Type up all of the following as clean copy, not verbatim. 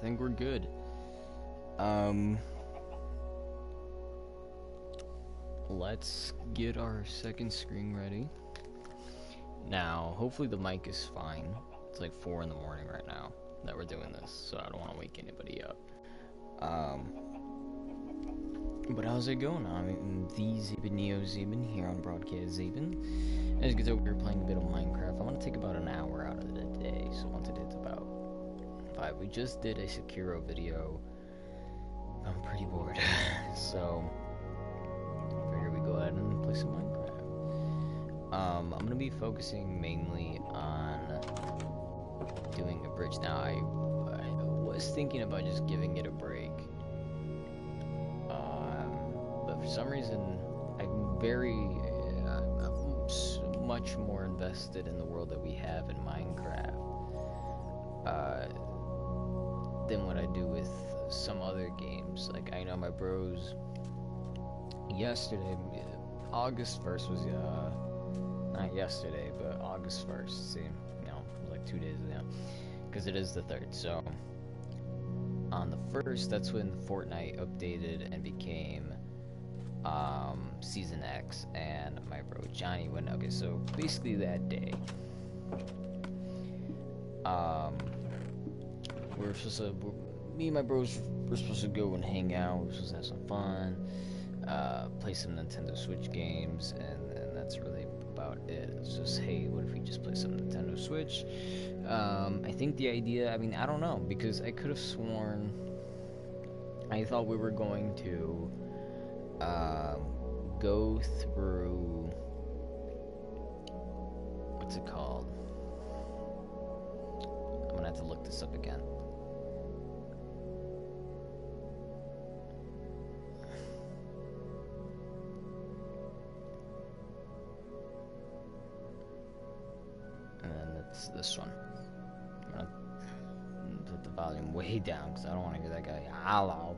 think we're good. Um, let's get our second screen ready. Now, hopefully the mic is fine. It's like 4 in the morning right now that we're doing this, so I don't want to wake anybody up. But how's it going? I'm the Zeben Neo Zeben here on Broadcast Zeben. As you can tell, we're playing a bit of Minecraft. I want to take about an hour out of the day, so once it hits about 5, we just did a Sekiro video. I'm pretty bored, so I figured we go ahead and play some Minecraft. I'm gonna be focusing mainly on doing a bridge. Now, I was thinking about just giving it a break. But for some reason, I'm much more invested in the world that we have in Minecraft than what I do with some other games. Like, I know my bros yesterday, August 1st was, not yesterday, but August 1st, see, it was like 2 days ago, because it is the 3rd, so on the 1st, that's when Fortnite updated and became Season X, and my bro Johnny went. Okay, so basically that day, me and my bros were supposed to go and hang out. We were supposed to have some fun, play some Nintendo Switch games, and that's really about it. It's just, hey, what if we just play some Nintendo Switch? I think the idea, I don't know, because I could have sworn I thought we were going to go through, what's it called? I'm gonna have to look this up again. And then it's this one. I'm gonna put the volume way down because I don't want to hear that guy. Hello.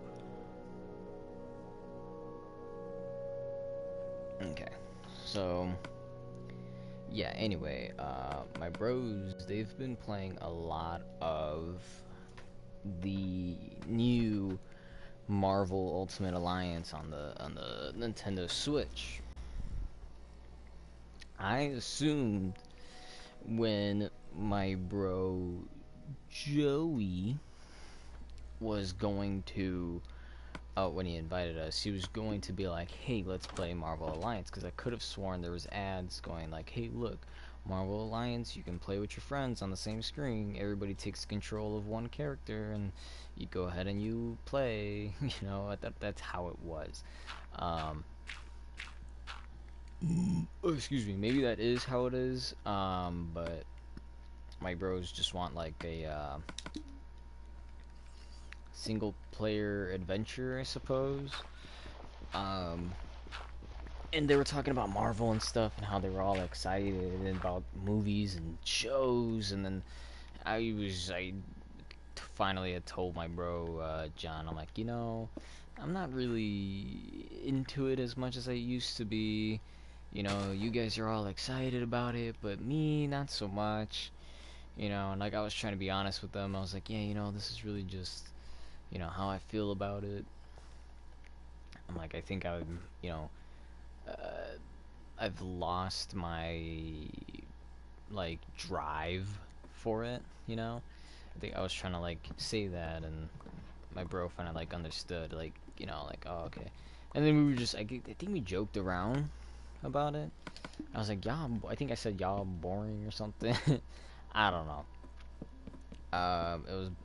Okay, so yeah, anyway, my bros, they've been playing a lot of the new Marvel Ultimate Alliance on the Nintendo Switch. I assumed when my bro Joey was going to when he invited us, he was going to be like, hey, let's play Marvel Alliance, because I could have sworn there was ads going like, hey, look, Marvel Alliance, you can play with your friends on the same screen, everybody takes control of one character, and you go ahead and you play, that's how it was. Oh, excuse me, maybe that is how it is, but my bros just want like a, single player adventure, I suppose. And they were talking about Marvel and stuff and how they were all excited and about movies and shows, and then I finally had told my bro John, I'm like, I'm not really into it as much as I used to be. You guys are all excited about it, but me, not so much. And like I was trying to be honest with them. I was like, yeah, this is really just how I feel about it. I'm like, I think uh, I've lost my like drive for it. I think I was trying to like say that, and my bro finally like understood, like like, oh, okay. And then we were just, I think we joked around about it. I was like, y'all, I think I said y'all boring or something. I don't know.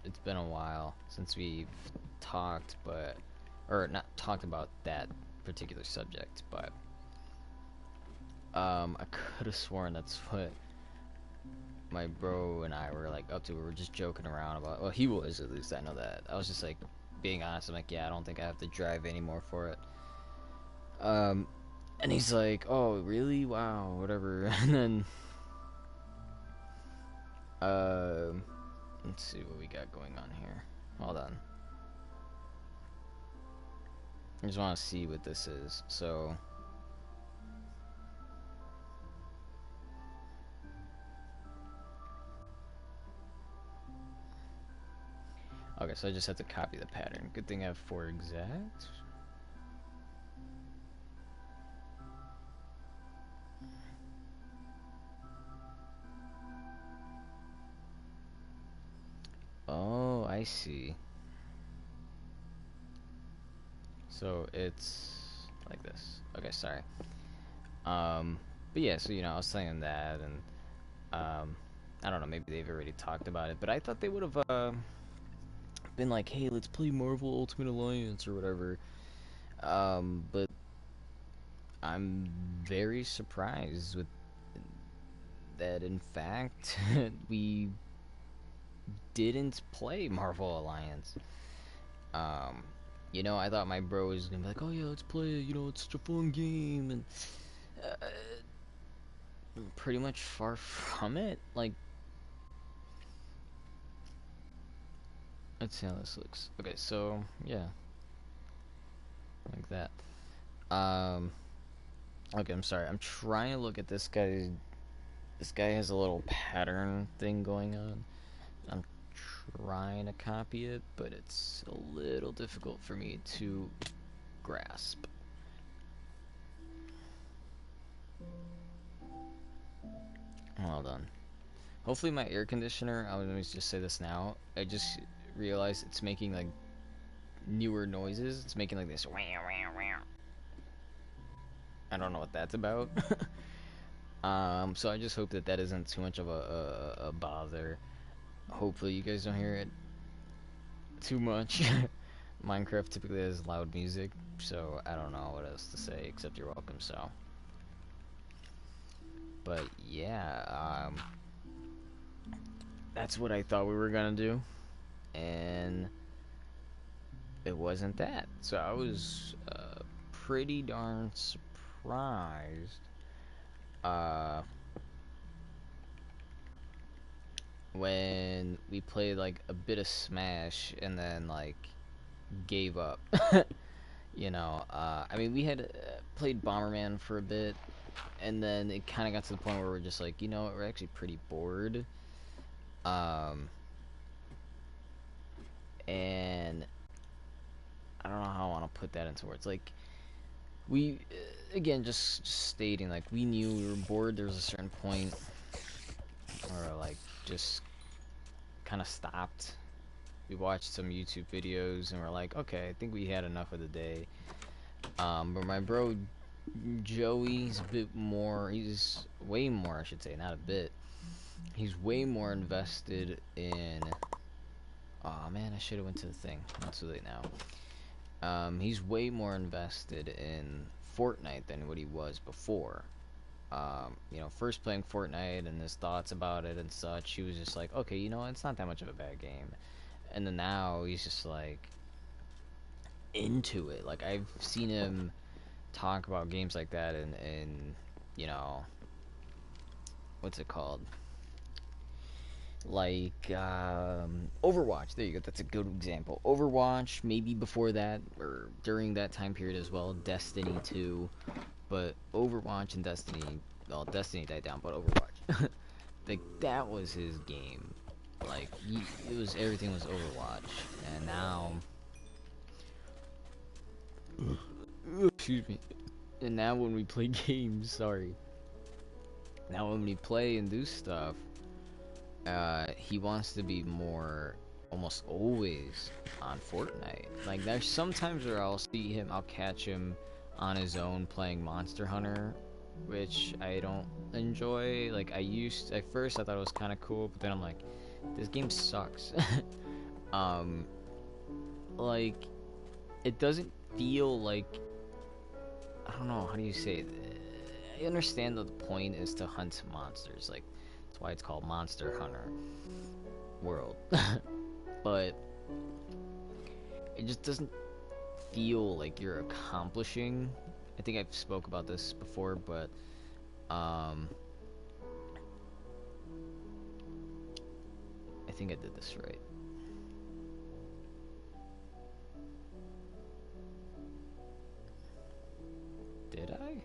It's been a while since we've talked, or not talked about that particular subject, but I could have sworn that's what my bro and I were like up to. We were just joking around about. Well, he was, at least I know that. I was just like being honest. I'm like, yeah, I don't think I have to drive anymore for it. And he's like, oh, really? Wow, whatever. And then, let's see what we got going on here. Hold on. I just want to see what this is. So, okay, Okay, so I just have to copy the pattern. Good thing I have 4 exact. Oh, I see. So it's like this. Okay, sorry. Um, but yeah, so I was saying that, and I don't know, maybe they've already talked about it, but I thought they would have been like, hey, let's play Marvel Ultimate Alliance or whatever. But I'm very surprised with that. In fact, we didn't play Marvel Alliance. Um, I thought my bro was gonna be like, "Oh yeah, let's play it. It's such a fun game," and uh, pretty much far from it. Like, let's see how this looks. Okay, so yeah, like that. Um, okay, I'm sorry. I'm trying to look at this guy. This guy has a little pattern thing going on. I'm trying to copy it, but it's a little difficult for me to grasp. Hold on. Hopefully my air conditioner, let me just say this now. I just realized it's making like newer noises. It's making like this. I don't know what that's about. So I just hope that that isn't too much of a bother. Hopefully you guys don't hear it too much. Minecraft typically has loud music, so I don't know what else to say except you're welcome. So, but yeah, that's what I thought we were gonna do, and it wasn't that. So I was pretty darn surprised uh, when we played like a bit of Smash and then like gave up. I mean, we had played Bomberman for a bit, and then it kind of got to the point where we're just like, we're actually pretty bored. Um, and I don't know how I want to put that into words. Like, we, again, just stating, like, we knew we were bored. There was a certain point where, like, just kind of stopped. We watched some YouTube videos and we're like, okay, I think we had enough of the day. But my bro Joey's a bit more, he's way more, I should say, not a bit. He's way more invested in, oh man, I should have went to the thing. Not too late now. He's way more invested in Fortnite than what he was before. First playing Fortnite and his thoughts about it and such, he was just like, okay, it's not that much of a bad game. And then now he's just like into it. Like I've seen him talk about games like that and you know, what's it called? Like Overwatch. There you go. That's a good example. Overwatch, maybe before that or during that time period as well. Destiny 2, but Overwatch and Destiny. Well, Destiny died down, but Overwatch. Like that was his game. Like it was everything was Overwatch, and now, excuse me. And now when we play games, sorry. Now when we play and do stuff, he wants to be more, almost always on Fortnite. Like there's sometimes where I'll catch him on his own playing Monster Hunter, which I don't enjoy. Like at first I thought it was kind of cool, but then I'm like, this game sucks. um, like it doesn't feel like, I don't know, how do you say it? I understand that the point is to hunt monsters, like that's why it's called Monster Hunter World. But it just doesn't feel like you're accomplishing. I think I've spoke about this before, but um I think I did this right. Did I?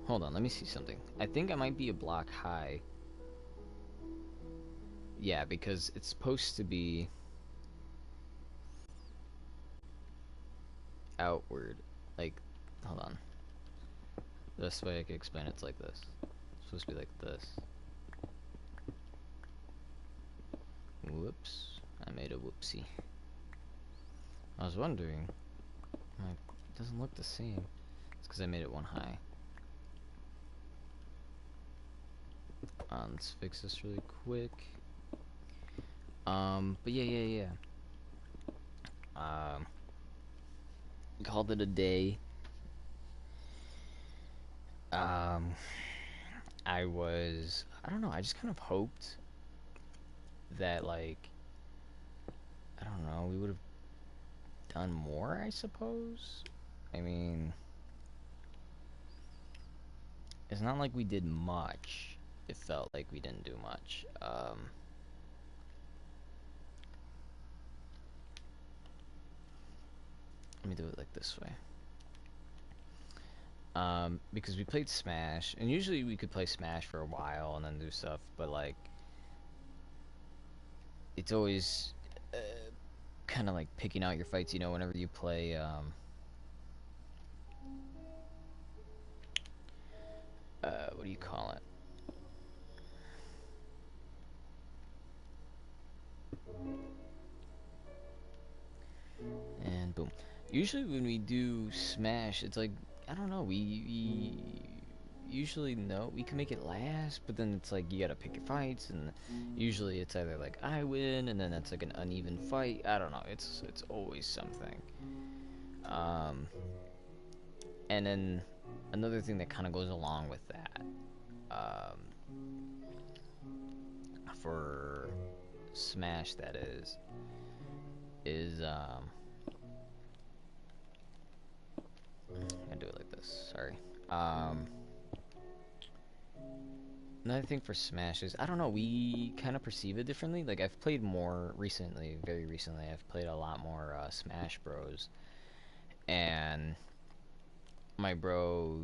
Hold on, let me see something. I think I might be a block high. Yeah, because it's supposed to be outward. Like, hold on. The best way I could explain it's like this. It's supposed to be like this. Whoops. I made a whoopsie. I was wondering. Like, it doesn't look the same. It's because I made it one high. Let's fix this really quick. But yeah. Called it a day. Um, I don't know, I just kind of hoped that, like, I don't know, we would have done more, I suppose. I mean, it's not like we did much. It felt like we didn't do much. Let me do it like this way. Because we played Smash, and usually we could play Smash for a while and then do stuff, but like, it's always kind of like picking out your fights, you know, whenever you play, what do you call it? And boom. Usually when we do Smash, it's like, I don't know, we usually know we can make it last, but then it's like you gotta pick your fights, and usually it's either like I win, and then that's like an uneven fight. I don't know. It's always something. Um, and then another thing that kind of goes along with that, um, for Smash, that is I do it like this. Sorry. Um, Another thing for Smash is, I don't know, we kind of perceive it differently. Like, I've played more recently, very recently, I've played a lot more Smash Bros. And my bro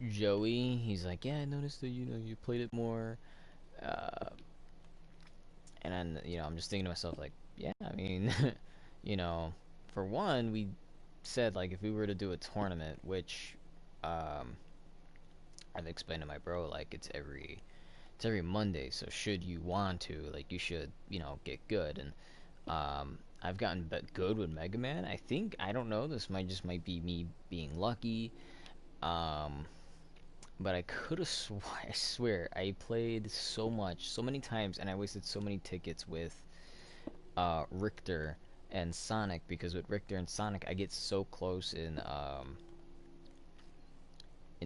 Joey, he's like, yeah, I noticed that, you know, you played it more. Uh, and then, you know, I'm just thinking to myself, like, yeah, I mean, you know, for one, we said, like, if we were to do a tournament, which um, I've explained to my bro, like, it's every Monday, so should you want to, like, you should, you know, get good. And I've gotten good with Mega Man. I think, I don't know, this might be me being lucky. Um, but I could have I swear I played so much, so many times, and I wasted so many tickets with Richter and Sonic, because with Richter and Sonic I get so close in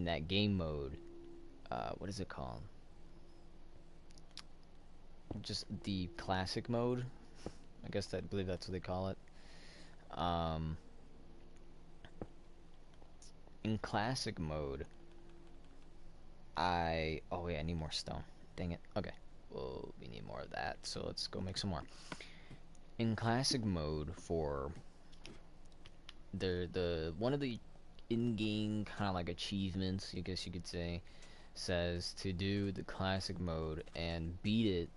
that game mode. What is it called? Just the classic mode. I believe that's what they call it. Um, in classic mode, oh wait, I need more stone. Dang it. Okay. Well, we need more of that, so let's go make some more. In classic mode, for the one of the in-game kind of like achievements, I guess you could say, says to do the classic mode and beat it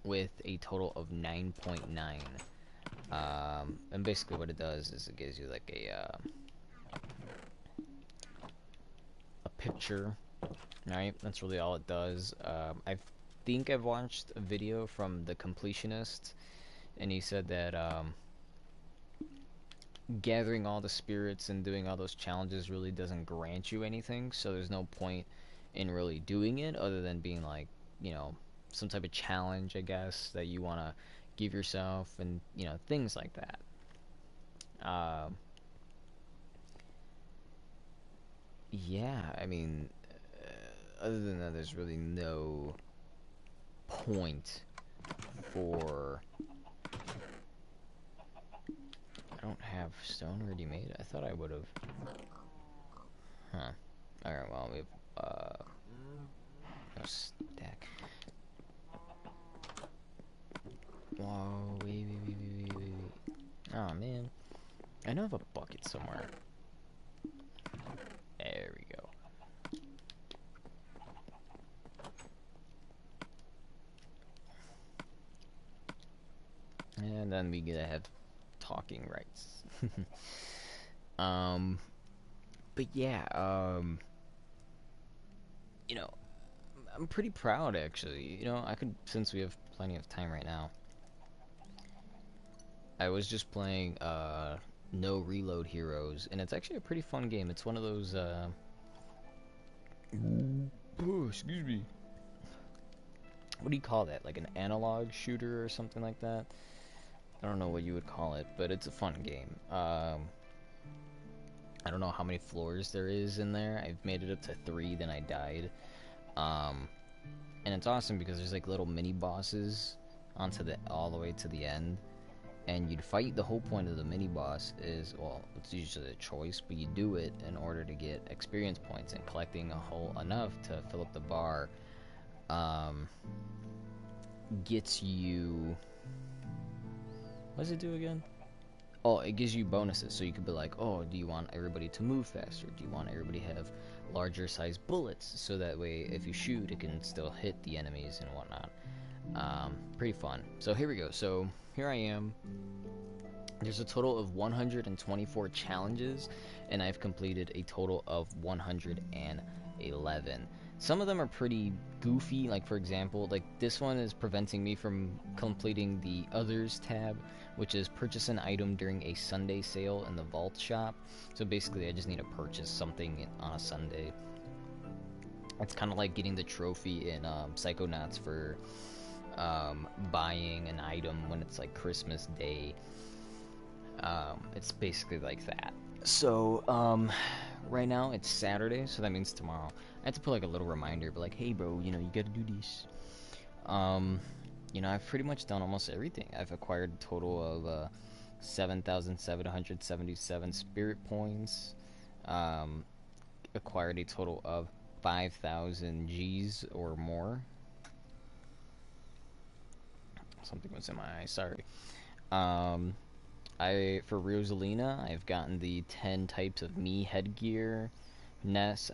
with a total of 9.9. And basically what it does is it gives you like a picture, right? That's really all it does. I think I've watched a video from the completionist, and he said that gathering all the spirits and doing all those challenges really doesn't grant you anything, so there's no point in really doing it other than being like, you know, some type of challenge, I guess, that you want to give yourself, and, you know, things like that. Um, yeah, I mean, other than that, there's really no point for. I don't have stone already made. I thought I would have. Huh. Alright, well, we have, no stack. Whoa, wait. Oh, man. I know I have a bucket somewhere. There we go. And then we gotta have talking rights. Um, but yeah, you know, I'm pretty proud actually. You know, I could, since we have plenty of time right now, I was just playing No Reload Heroes, and it's actually a pretty fun game. It's one of those oh, excuse me. What do you call that? Like an analog shooter or something like that? I don't know what you would call it, but it's a fun game. I don't know how many floors there is in there. I've made it up to 3, then I died. Um, and it's awesome because there's like little mini bosses onto the all the way to the end, and you'd fight. The whole point of the mini boss is, well, it's usually a choice, but you do it in order to get experience points, and collecting a whole enough to fill up the bar um, gets you. What does it do again? Oh, it gives you bonuses. So you could be like, oh, do you want everybody to move faster? Do you want everybody to have larger size bullets? So that way, if you shoot, it can still hit the enemies and whatnot. Pretty fun. So here we go. So here I am. There's a total of 124 challenges, and I've completed a total of 111. Some of them are pretty goofy, like for example, like this one is preventing me from completing the others tab, which is purchase an item during a Sunday sale in the vault shop. So basically I just need to purchase something on a Sunday. It's kind of like getting the trophy in Psychonauts for buying an item when it's like Christmas Day. It's basically like that. So, right now it's Saturday, so that means tomorrow. I have to put like a little reminder, but like, hey, bro, you know, you gotta do this. Um, I've pretty much done almost everything. I've acquired a total of 7,777 spirit points. Um, Acquired a total of 5,000 G's or more. Something was in my eye. Sorry. Um, for Rosalina, I've gotten the 10 types of me headgear. Ness,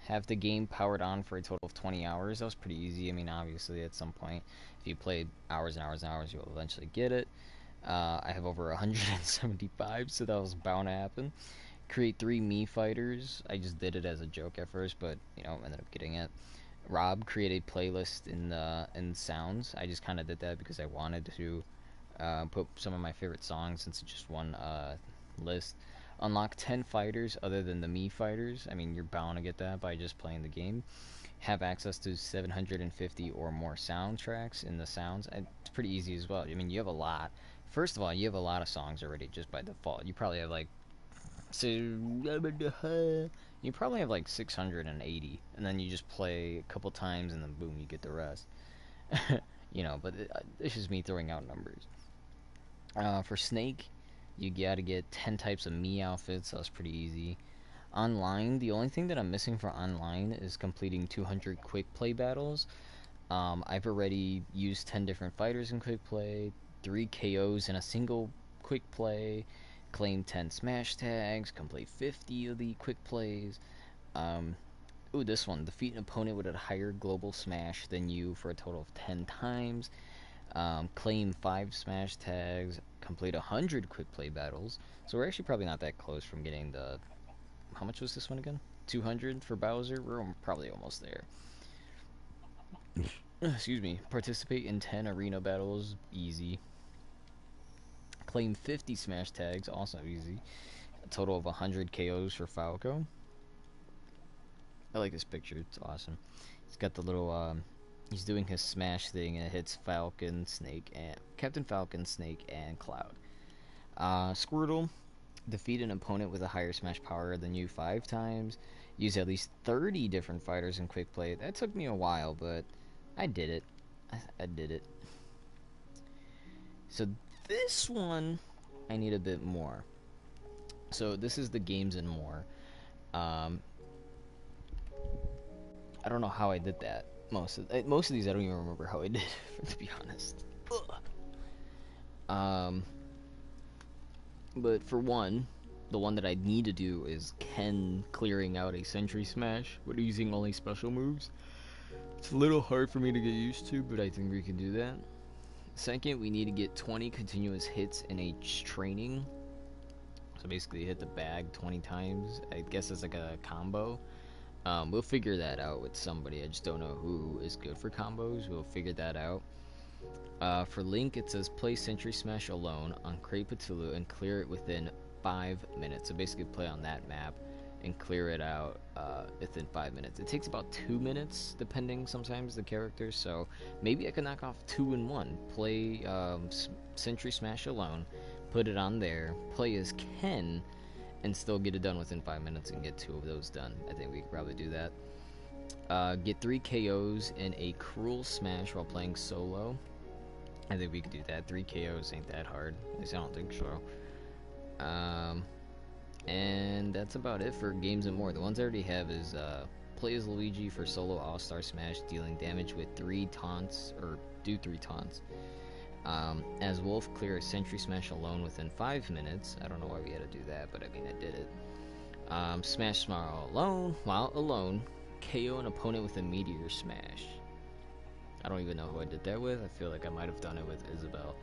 have the game powered on for a total of 20 hours. That was pretty easy. I mean, obviously, at some point, if you played hours and hours and hours, you'll eventually get it. I have over 175, so that was bound to happen. Create 3 me fighters. I just did it as a joke at first, but ended up getting it. Rob created a playlist in sounds. I just kind of did that because I wanted to put some of my favorite songs into just one list. Unlock 10 fighters other than the me fighters. I mean, you're bound to get that by just playing the game. Have access to 750 or more soundtracks in the sounds. It's pretty easy as well. I mean, you have a lot. First of all, you have a lot of songs already just by default. You probably have like you probably have like 680, and then you just play a couple times, and then boom, you get the rest. But this is me throwing out numbers. For Snake, you gotta get 10 types of me outfits. That was pretty easy. Online, the only thing that I'm missing for online is completing 200 quick play battles. I've already used 10 different fighters in quick play, 3 KOs in a single quick play, claim 10 smash tags, complete 50 of the quick plays. This one, defeat an opponent with a higher global smash than you for a total of 10 times. Claim 5 smash tags, complete 100 quick play battles. So we're actually probably not that close from getting the. How much was this one again? 200 for Bowser? We're probably almost there. Excuse me. Participate in 10 arena battles, easy. Claim 50 smash tags, also easy. A total of 100 KOs for Falco. I like this picture, it's awesome. He's got the little, he's doing his smash thing, and it hits Falcon, Snake, and Captain Falcon, Snake, and Cloud. Squirtle, defeat an opponent with a higher smash power than you 5 times. Use at least 30 different fighters in quick play. That took me a while, but I did it. I did it. So this one, I need a bit more. So this is the games and more. I don't know how I did that. Most of these I don't even remember how I did, to be honest. But for one, the one that I need to do is Ken clearing out a Sentry Smash, but using only special moves. It's a little hard for me to get used to, but I think we can do that. Second, we need to get 20 continuous hits in a training. So basically hit the bag 20 times. I guess it's like a combo. We'll figure that out with somebody. I just don't know who is good for combos. We'll figure that out. For Link, it says play Century Smash alone on Kraypatulu and clear it within 5 minutes. So basically play on that map and clear it out within 5 minutes. It takes about 2 minutes, depending sometimes the characters. So maybe I could knock off 2 in 1. Play Century Smash alone, put it on there, play as Ken, and still get it done within 5 minutes and get 2 of those done. I think we could probably do that. Get 3 KOs in a Cruel Smash while playing solo. I think we could do that. 3 KOs ain't that hard. At least I don't think so. And that's about it for games and more. The ones I already have is play as Luigi for solo All-Star Smash, dealing damage with 3 taunts, or do 3 taunts. As Wolf, clear a Century Smash alone within 5 minutes. I don't know why we had to do that, but I mean, I did it. Smash Smile alone, while alone, KO an opponent with a Meteor Smash. I don't even know who I did that with. I feel like I might have done it with Isabelle.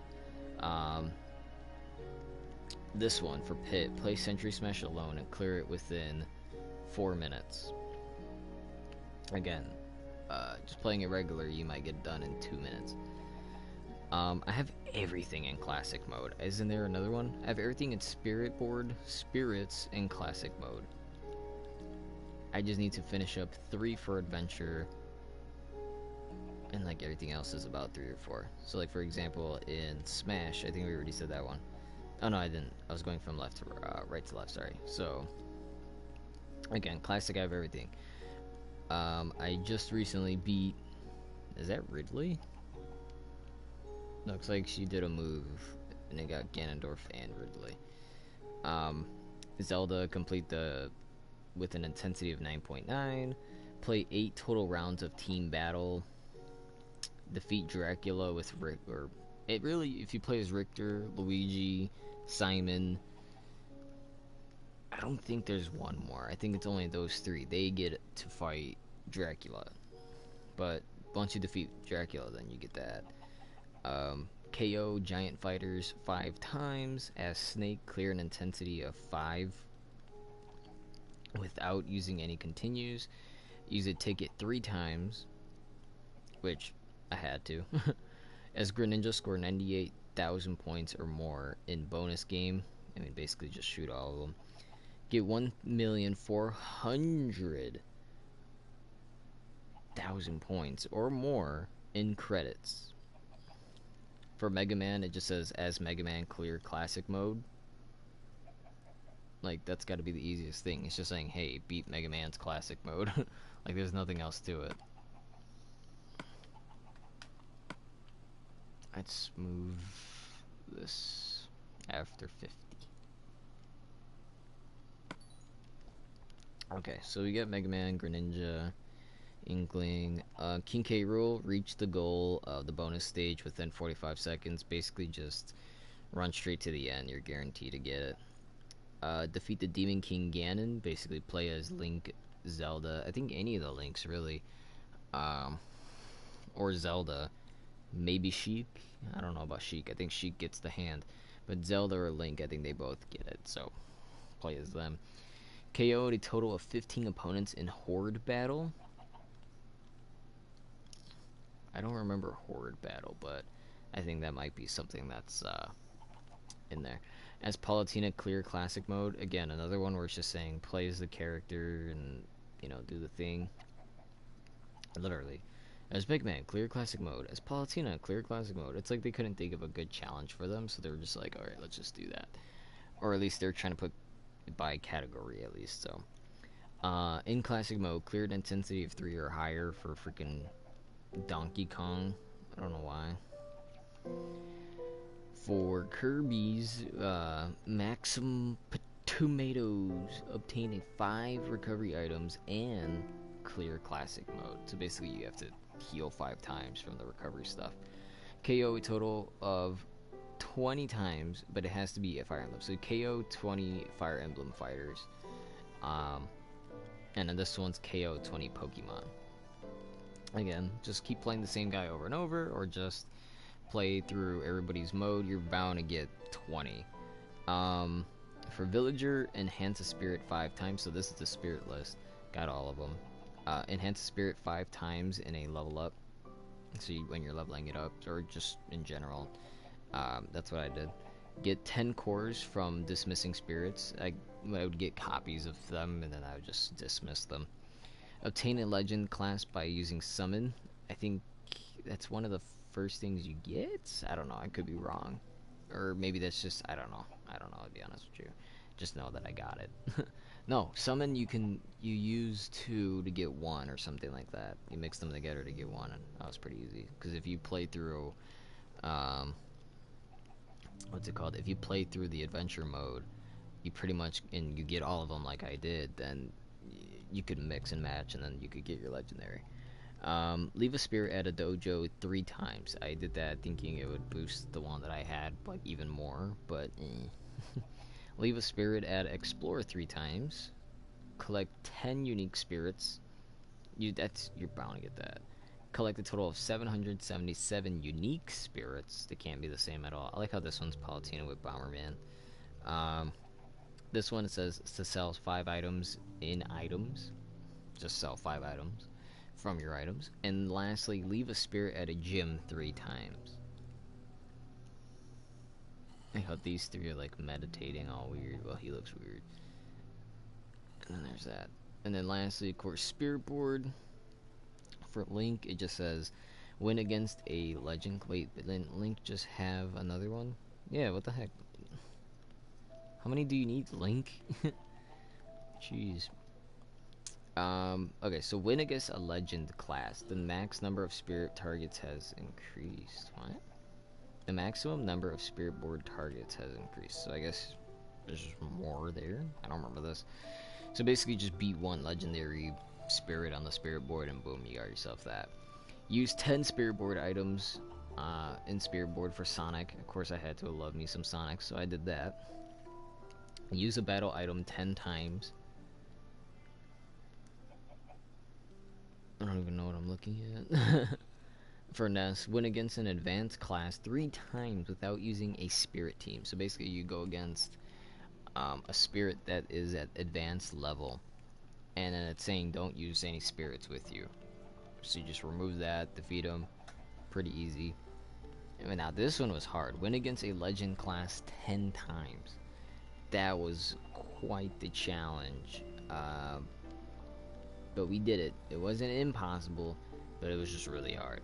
This one for Pit, play Century Smash alone and clear it within 4 minutes. Again, just playing it regular, you might get done in 2 minutes. I have everything in Classic mode. Isn't there another one? I have everything in Spirit Board, Spirits in Classic mode. I just need to finish up 3 for Adventure, and like everything else is about 3 or 4. So like for example in Smash, I think we already said that one. Oh no, I didn't. I was going from left to right to left, sorry. So again, Classic, I have everything. I just recently beat, is that Ridley? Looks like she did a move and it got Ganondorf and Ridley. Zelda, complete with an intensity of 9.9. Play 8 total rounds of team battle. Defeat Dracula with Rick, or it really, if you play as Richter, Luigi, Simon, I don't think there's one more. I think it's only those 3. They get to fight Dracula, but once you defeat Dracula, then you get that. KO giant fighters 5 times. As Snake, clear an intensity of 5 without using any continues. Use a ticket 3 times, which I had to. As Greninja, score 98,000 points or more in bonus game. I mean, basically just shoot all of them. Get 1,400,000 points or more in credits. For Mega Man, it just says as Mega Man, clear Classic mode. Like, that's got to be the easiest thing. It's just saying, hey, beat Mega Man's Classic mode. Like, there's nothing else to it. Let's move this after 50. Okay, so we got Mega Man, Greninja, Inkling. King K. Rool, reach the goal of the bonus stage within 45 seconds. Basically just run straight to the end. You're guaranteed to get it. Defeat the Demon King Ganon. Basically play as Link, Zelda. I think any of the Links, really. Or Zelda. Maybe Sheik. I don't know about Sheik. I think Sheik gets the hand. But Zelda or Link, I think they both get it. So, play as them. KO'd a total of 15 opponents in Horde Battle. I don't remember Horde Battle, but I think that might be something that's in there. As Palutena, clear Classic mode. Again, another one where it's just saying play as the character and, you know, do the thing. Literally. As Big Man, clear Classic mode. As Palutena, clear Classic mode. It's like they couldn't think of a good challenge for them, so they were just like, alright, let's just do that. Or at least they're trying to put it by category, at least, so. In Classic mode, cleared intensity of 3 or higher for freaking Donkey Kong. I don't know why. For Kirby's Maximum Tomatoes, obtain a 5 recovery items and clear Classic mode. So basically you have to heal 5 times from the recovery stuff. KO a total of 20 times, but it has to be a Fire Emblem. So KO 20 Fire Emblem fighters. And then this one's KO 20 Pokemon. Again, just keep playing the same guy over and over, or just play through everybody's mode. You're bound to get 20. For villager, enhance a spirit 5 times. So this is the spirit list. Got all of them. Enhance a spirit 5 times in a level up. So when you're leveling it up, or just in general, that's what I did. Get 10 cores from dismissing spirits. I would get copies of them, and then I would just dismiss them. Obtain a legend class by using summon. I think that's one of the first things you get. I don't know. I could be wrong, or maybe that's just I don't know. I don't know. To be honest with you, just know that I got it. No, summon you use 2 to get 1 or something like that. You mix them together to get 1, and that was pretty easy. Because if you play through, what's it called? If you play through the adventure mode, you pretty much and you get all of them like I did, then you could mix and match, and then you could get your legendary. Leave a spirit at a dojo 3 times. I did that thinking it would boost the one that I had like even more, but leave a spirit at explore 3 times. Collect 10 unique spirits. You're bound to get that. Collect a total of 777 unique spirits. They can't be the same at all. I like how this one's Palutena with Bomberman. This one, it says to sell 5 items in items. Just sell 5 items from your items. And lastly, leave a spirit at a gym 3 times. I hope these 3 are like meditating all weird. Well, he looks weird. And then there's that. And then lastly, of course, spirit board. For Link, it just says win against a legend. Wait, but then Link just have another one? Yeah, what the heck? How many do you need, Link? Jeez. Okay, so win against a legend class. The max number of spirit targets has increased. What? The maximum number of spirit board targets has increased. So I guess there's more there. I don't remember this. So basically just beat 1 legendary spirit on the spirit board and boom, you got yourself that. Use 10 spirit board items in spirit board for Sonic. Of course I had to love me some Sonic, so I did that. Use a battle item 10 times. I don't even know what I'm looking at. For Ness, win against an advanced class 3 times without using a spirit team. So basically you go against a spirit that is at advanced level, and then it's saying don't use any spirits with you. So you just remove that, defeat them. Pretty easy. And now this one was hard. Win against a legend class 10 times. That was quite the challenge. But we did it. It wasn't impossible, but it was just really hard.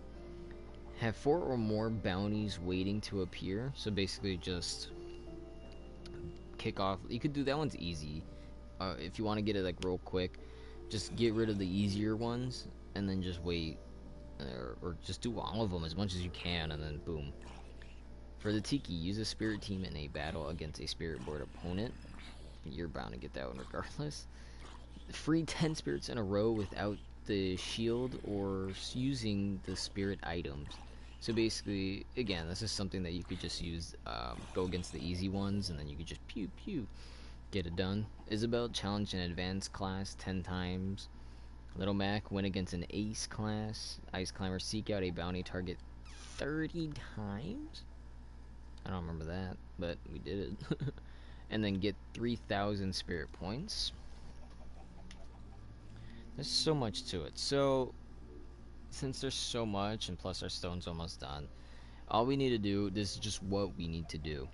Have 4 or more bounties waiting to appear. So basically just kick off. You could do that one's easy. If you want to get it like real quick, just get rid of the easier ones and then just wait, or just do all of them as much as you can, and then boom. For the Tiki, use a spirit team in a battle against a spirit board opponent. You're bound to get that one regardless. Free 10 spirits in a row without the shield or using the spirit items. So basically, again, this is something that you could just use, go against the easy ones, and then you could just pew pew, get it done. Isabelle, challenge an advanced class 10 times. Little Mac, win against an ace class. Ice Climber, seek out a bounty target 30 times? I don't remember that, but we did it. And then get 3,000 spirit points. There's so much to it. So, since there's so much, and plus our stone's almost done, all we need to do, this is just what we need to do.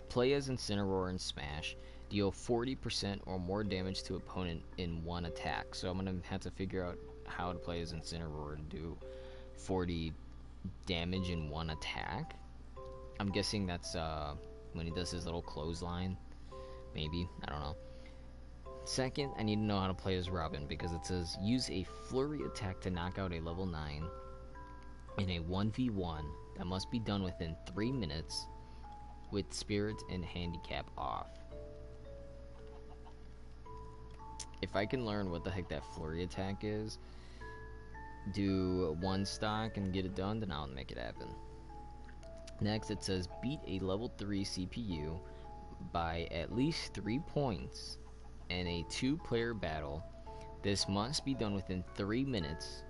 Play as Incineroar and Smash. Deal 40% or more damage to opponent in 1 attack. So I'm going to have to figure out how to play as Incineroar and do 40 damage in 1 attack. I'm guessing that's when he does his little clothesline. Maybe. I don't know. Second, I need to know how to play as Robin, because it says use a flurry attack to knock out a level 9 in a 1v1 that must be done within 3 minutes with spirits and handicap off. If I can learn what the heck that flurry attack is, do 1 stock and get it done, then I'll make it happen. Next, it says beat a level 3 CPU by at least 3 points in a 2-player battle. This must be done within 3 minutes.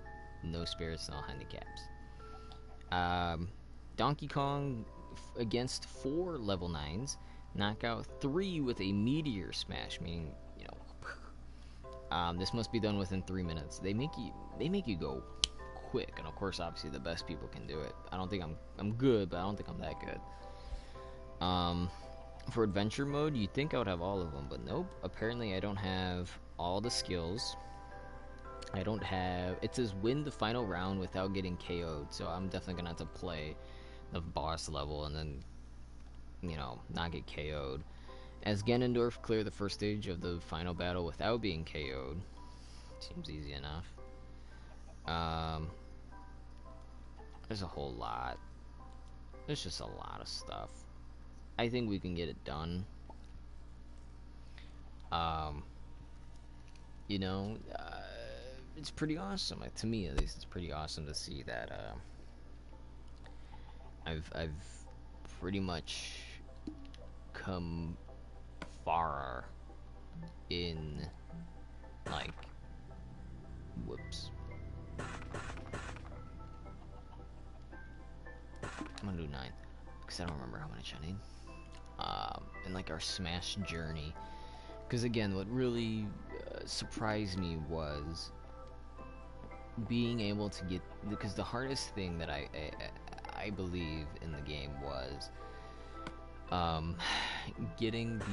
No spirits, no handicaps. Donkey Kong against 4 level 9s. Knockout 3 with a meteor smash, meaning, you know, this must be done within 3 minutes. They make you go quick, and of course, obviously, the best people can do it. I don't think I'm good, but I don't think I'm that good. For adventure mode, you'd think I would have all of them, but nope. Apparently, I don't have all the skills. I don't have. It says win the final round without getting KO'd, so I'm definitely gonna have to play the boss level and then, you know, not get KO'd. As Ganondorf clear the first stage of the final battle without being KO'd. Seems easy enough. Um, there's a whole lot. There's just a lot of stuff. I think we can get it done. Um, you know, it's pretty awesome. Like, to me, at least, it's pretty awesome to see that. I've pretty much come far in, like, whoops. I'm gonna do 9 because I don't remember how much I need. And like our Smash journey, because again, what really surprised me was being able to get, because the hardest thing that I believe in the game was um, getting the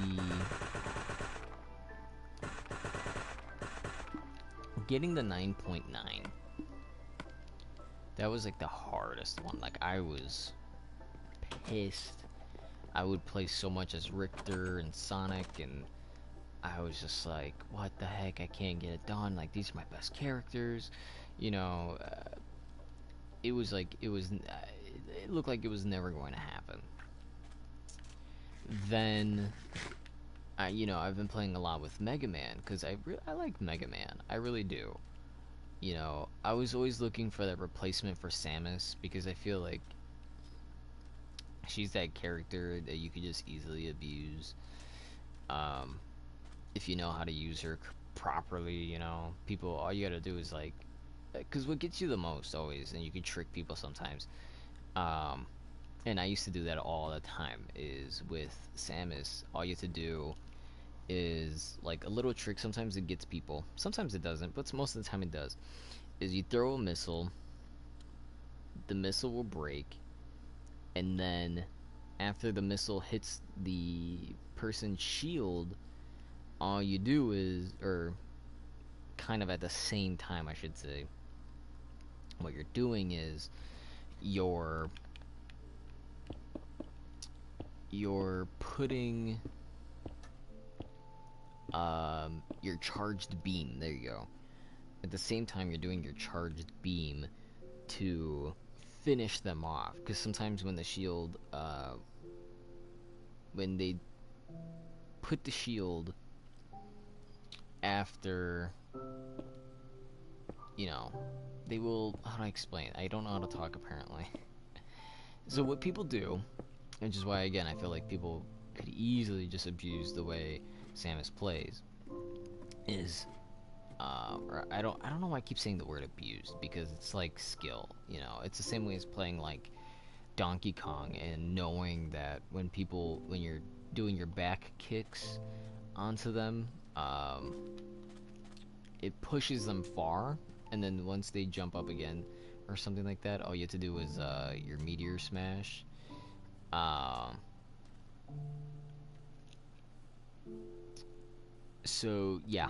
9.9. That was like the hardest one. Like, I was pissed. I would play so much as Richter and Sonic, and I was just like, what the heck? I can't get it done. Like, these are my best characters. You know, it was like, it looked like it was never going to happen. Then, you know, I've been playing a lot with Mega Man, because I like Mega Man. I really do. You know, I was always looking for that replacement for Samus, because I feel like she's that character that you could just easily abuse. Um, if you know how to use her properly, you know, people, all you gotta do is like, because what gets you the most always, and you can trick people sometimes, um, and I used to do that all the time, is with Samus, all you have to do is like a little trick. Sometimes it gets people, sometimes it doesn't, but most of the time it does. Is you throw a missile, the missile will break, and then after the missile hits the person's shield, all you do is, or kind of at the same time, I should say, what you're doing is you're putting your charged beam. There you go. At the same time, you're doing your charged beam to finish them off. Because sometimes when the shield, when they put the shield after, you know, they will, how do I explain? I don't know how to talk, apparently. So what people do, which is why, again, I feel like people could easily just abuse the way Samus plays, is, or I don't know why I keep saying the word abused, because it's like skill, you know, it's the same way as playing like Donkey Kong and knowing that when you're doing your back kicks onto them, it pushes them far, and then once they jump up again or something like that, all you have to do is your meteor smash. Um, so yeah,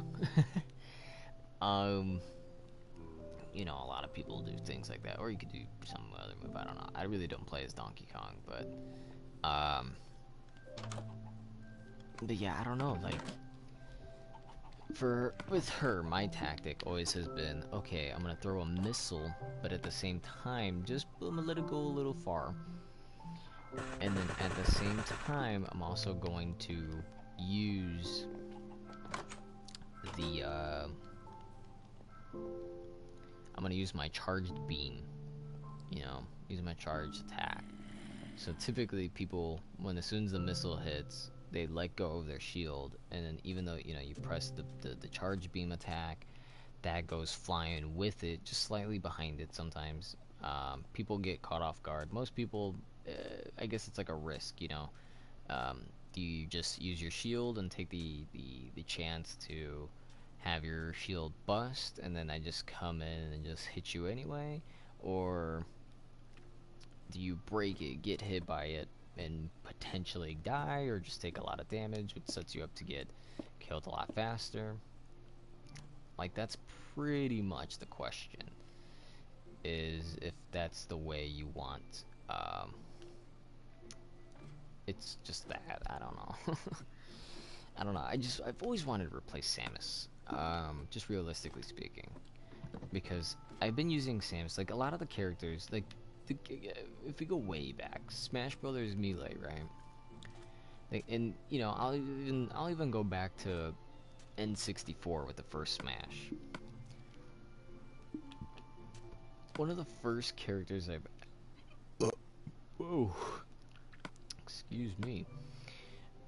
um, you know, a lot of people do things like that, or you could do some other move. I don't know. I really don't play as Donkey Kong, um, but yeah, I don't know. Like, for with her, my tactic always has been, okay, I'm gonna throw a missile, but at the same time, just I'm gonna let it go a little far, and then at the same time, I'm also going to use the I'm gonna use my charged beam. You know, use my charged attack. So typically, people, when as soon as the missile hits, they let go of their shield, and then even though, you know, you press the charge beam attack, that goes flying with it, just slightly behind it. Sometimes people get caught off guard. Most people, I guess it's like a risk, you know. Um, Do you just use your shield and take the chance to have your shield bust, and then I just come in and just hit you anyway? Or do you break it, get hit by it, and potentially die, or just take a lot of damage, which sets you up to get killed a lot faster? Like, that's pretty much the question, is if that's the way you want. It's just that, I don't know. I don't know, I've always wanted to replace Samus, just realistically speaking, because I've been using Samus, like, a lot of the characters, like, if we go way back, Smash Brothers Melee, right? Like, and, you know, I'll even go back to N64 with the first Smash. One of the first characters I've... Whoa. Excuse me.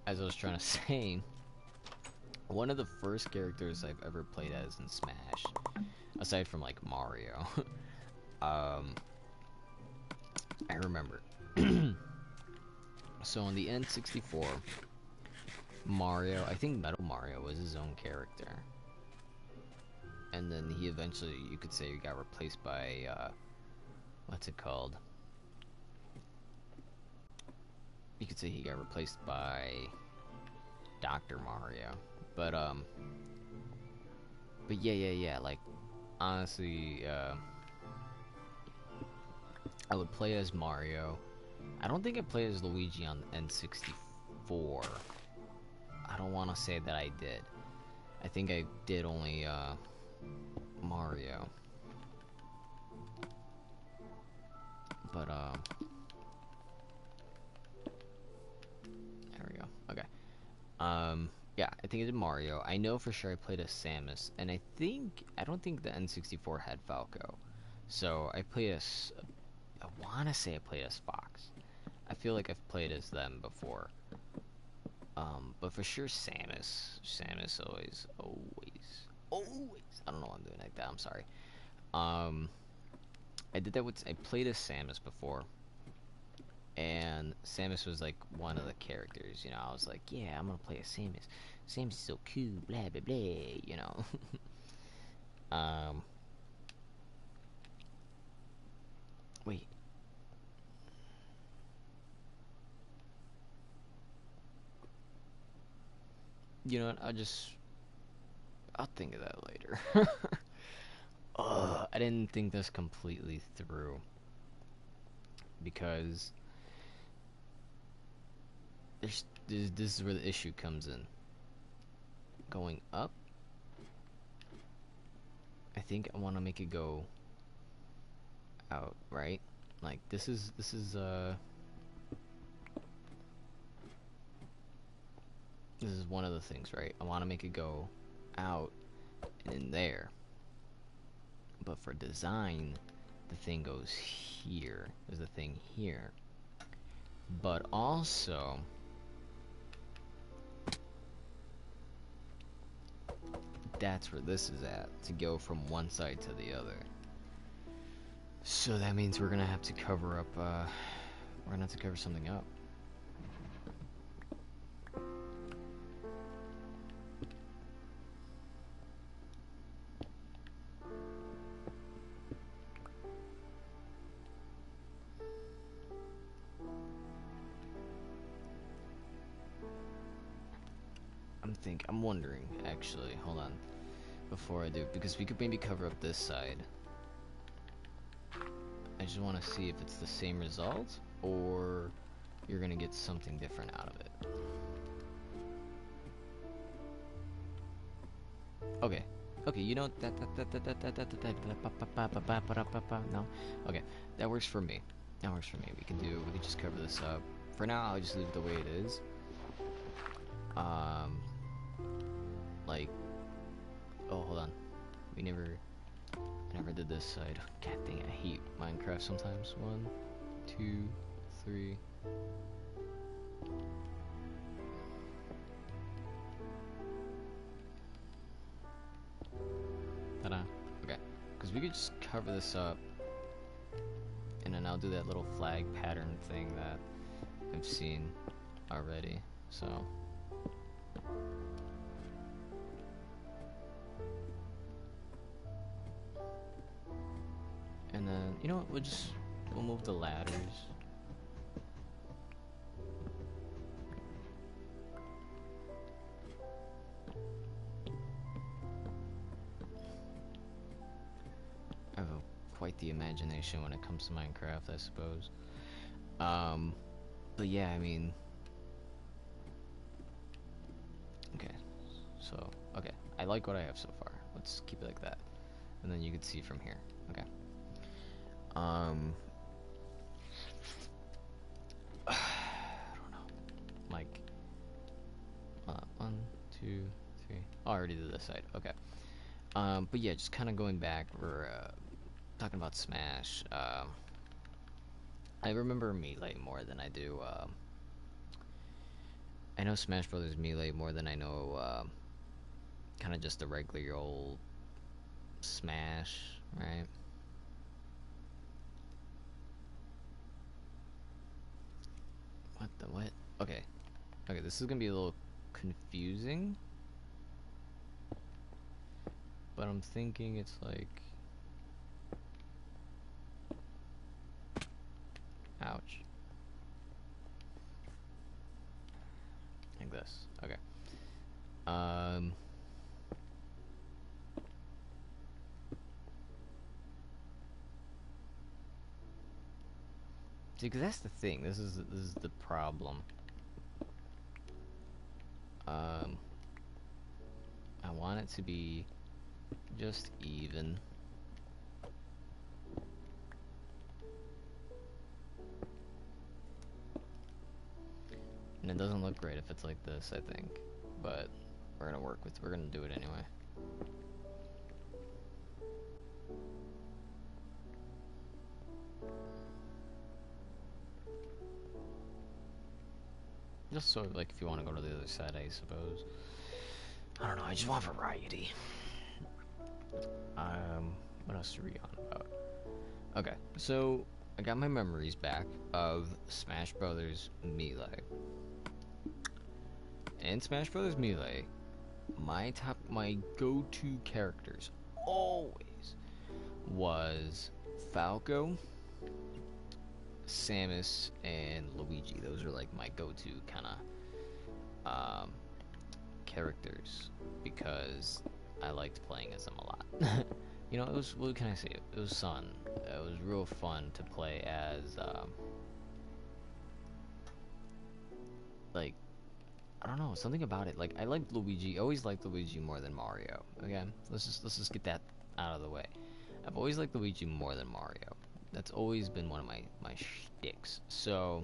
As I was trying to say, one of the first characters I've ever played as in Smash, aside from, like, Mario, I remember. So on the N64, Mario, I think Metal Mario was his own character. And then he eventually, you could say, got replaced by, what's it called? You could say he got replaced by Dr. Mario. But yeah, like, honestly, I would play as Mario. I don't think I played as Luigi on N64. I don't want to say that I did. I think I did only, Mario. But, there we go. Okay. Yeah, I think I did Mario. I know for sure I played as Samus, and I don't think the N64 had Falco. So I played as, I want to say I played as Fox. I feel like I've played as them before. But for sure Samus. Samus always. I don't know why I'm doing like that, I'm sorry. I did that with, I played as Samus before. And Samus was like one of the characters, you know. I was like, yeah, I'm gonna play as Samus. Samus is so cool, blah blah blah, you know. Wait. You know what? I'll think of that later. I didn't think this completely through, because this is where the issue comes in. Going up, I think I want to make it go out, right? Like, this is one of the things, right? I want to make it go out and in there. But for design, the thing goes here. There's a thing here. But also, that's where this is at, to go from one side to the other. So that means we're gonna have to cover up, we're gonna have to cover something up. I'm wondering, actually, hold on, before I do, because we could maybe cover up this side. I just want to see if it's the same result, or you're gonna get something different out of it. Okay, you know, no? Okay, that works for me. We can just cover this up. For now, I'll just leave it the way it is. Like, oh, hold on. I never did this side. God dang it, I hate Minecraft sometimes. 1, 2, 3. Ta-da. Okay, because we could just cover this up, and then I'll do that little flag pattern thing that I've seen already. So. And then, you know what, we'll move the ladders. I have quite the imagination when it comes to Minecraft, I suppose. But yeah, I mean, okay, so, okay, I like what I have so far. Let's keep it like that. And then you can see from here. Okay. I don't know. Like, 1, 2, 3. Oh, I already did this side. Okay. But yeah, just kind of going back, we're talking about Smash. I remember Melee more than I do. I know Smash Brothers Melee more than I know kind of just the regular old Smash, right? What the what? Okay. Okay, this is gonna be a little confusing. But I'm thinking it's like... Ouch. Like this. Okay. See, because that's the thing. This is the problem. I want it to be just even. And it doesn't look great if it's like this, I think. But we're gonna do it anyway. Just so, like, if you want to go to the other side, I suppose. I don't know, I just want variety. What else are we on about? Okay, so I got my memories back of Smash Brothers Melee. In Smash Brothers Melee, my go-to characters always was Falco, Samus, and Luigi. Those are like my go-to kind of characters because I liked playing as them a lot. You know, it was, what can I say? It was fun. It was real fun to play as like, I don't know, something about it. Like, I liked Luigi. I always liked Luigi more than Mario. Okay, let's just get that out of the way. I've always liked Luigi more than Mario. That's always been one of my shticks. So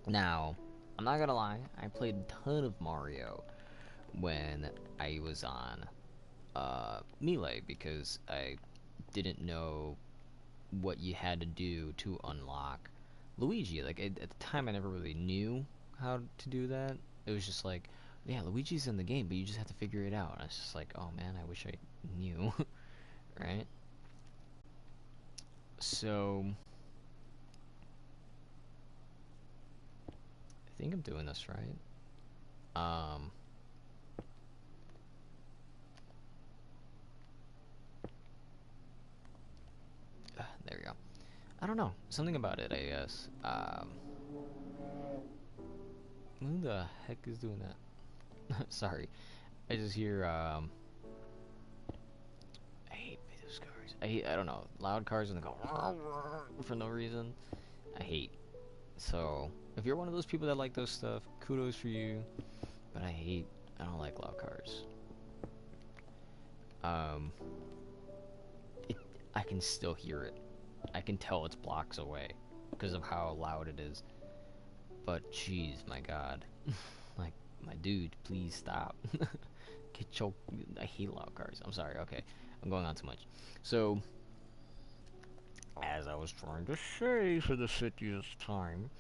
now, I'm not gonna lie, I played a ton of Mario when I was on Melee because I didn't know what you had to do to unlock Luigi. Like, at the time, I never really knew how to do that. It was just like, yeah, Luigi's in the game, but you just have to figure it out. And I was just like, oh man, I wish I knew, right? So, I think I'm doing this right. There we go. I don't know, something about it, I guess. Who the heck is doing that? Sorry, I just hear I hate those cars. I don't know, loud cars and they go for no reason. I hate. So if you're one of those people that like those stuff, kudos for you. But I don't like loud cars. Um, it, I can still hear it. I can tell it's blocks away because of how loud it is. But jeez, my God, like my dude, please stop. Get your. I hate loud cars. I'm sorry. Okay, I'm going on too much. So, as I was trying to say for the 50th time,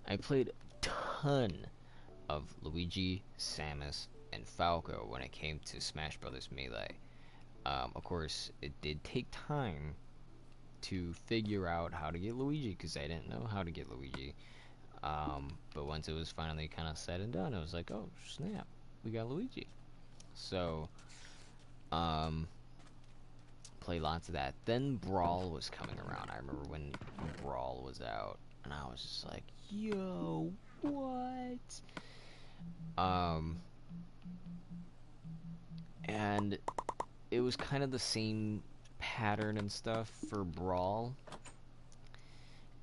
I played a ton of Luigi, Samus, and Falco when it came to Smash Brothers Melee. Of course, it did take time to figure out how to get Luigi because I didn't know how to get Luigi. But once it was finally kind of said and done, it was like, oh snap, we got Luigi. So, um, play lots of that. Then Brawl was coming around. I remember when Brawl was out, and I was just like, yo, what? Um, and it was kind of the same pattern and stuff for Brawl.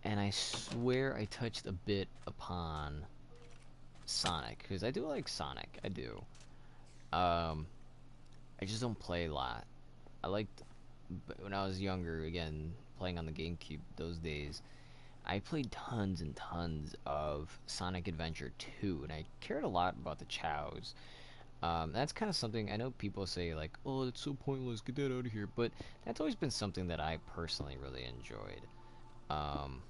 And I swear I touched a bit upon Sonic, because I do like Sonic. I do. Um, I just don't play a lot. I liked when I was younger, again, playing on the GameCube those days. I played tons and tons of Sonic Adventure 2, and I cared a lot about the Chows. That's kind of something I know people say like, "Oh, it's so pointless. Get that out of here." But that's always been something that I personally really enjoyed. Um,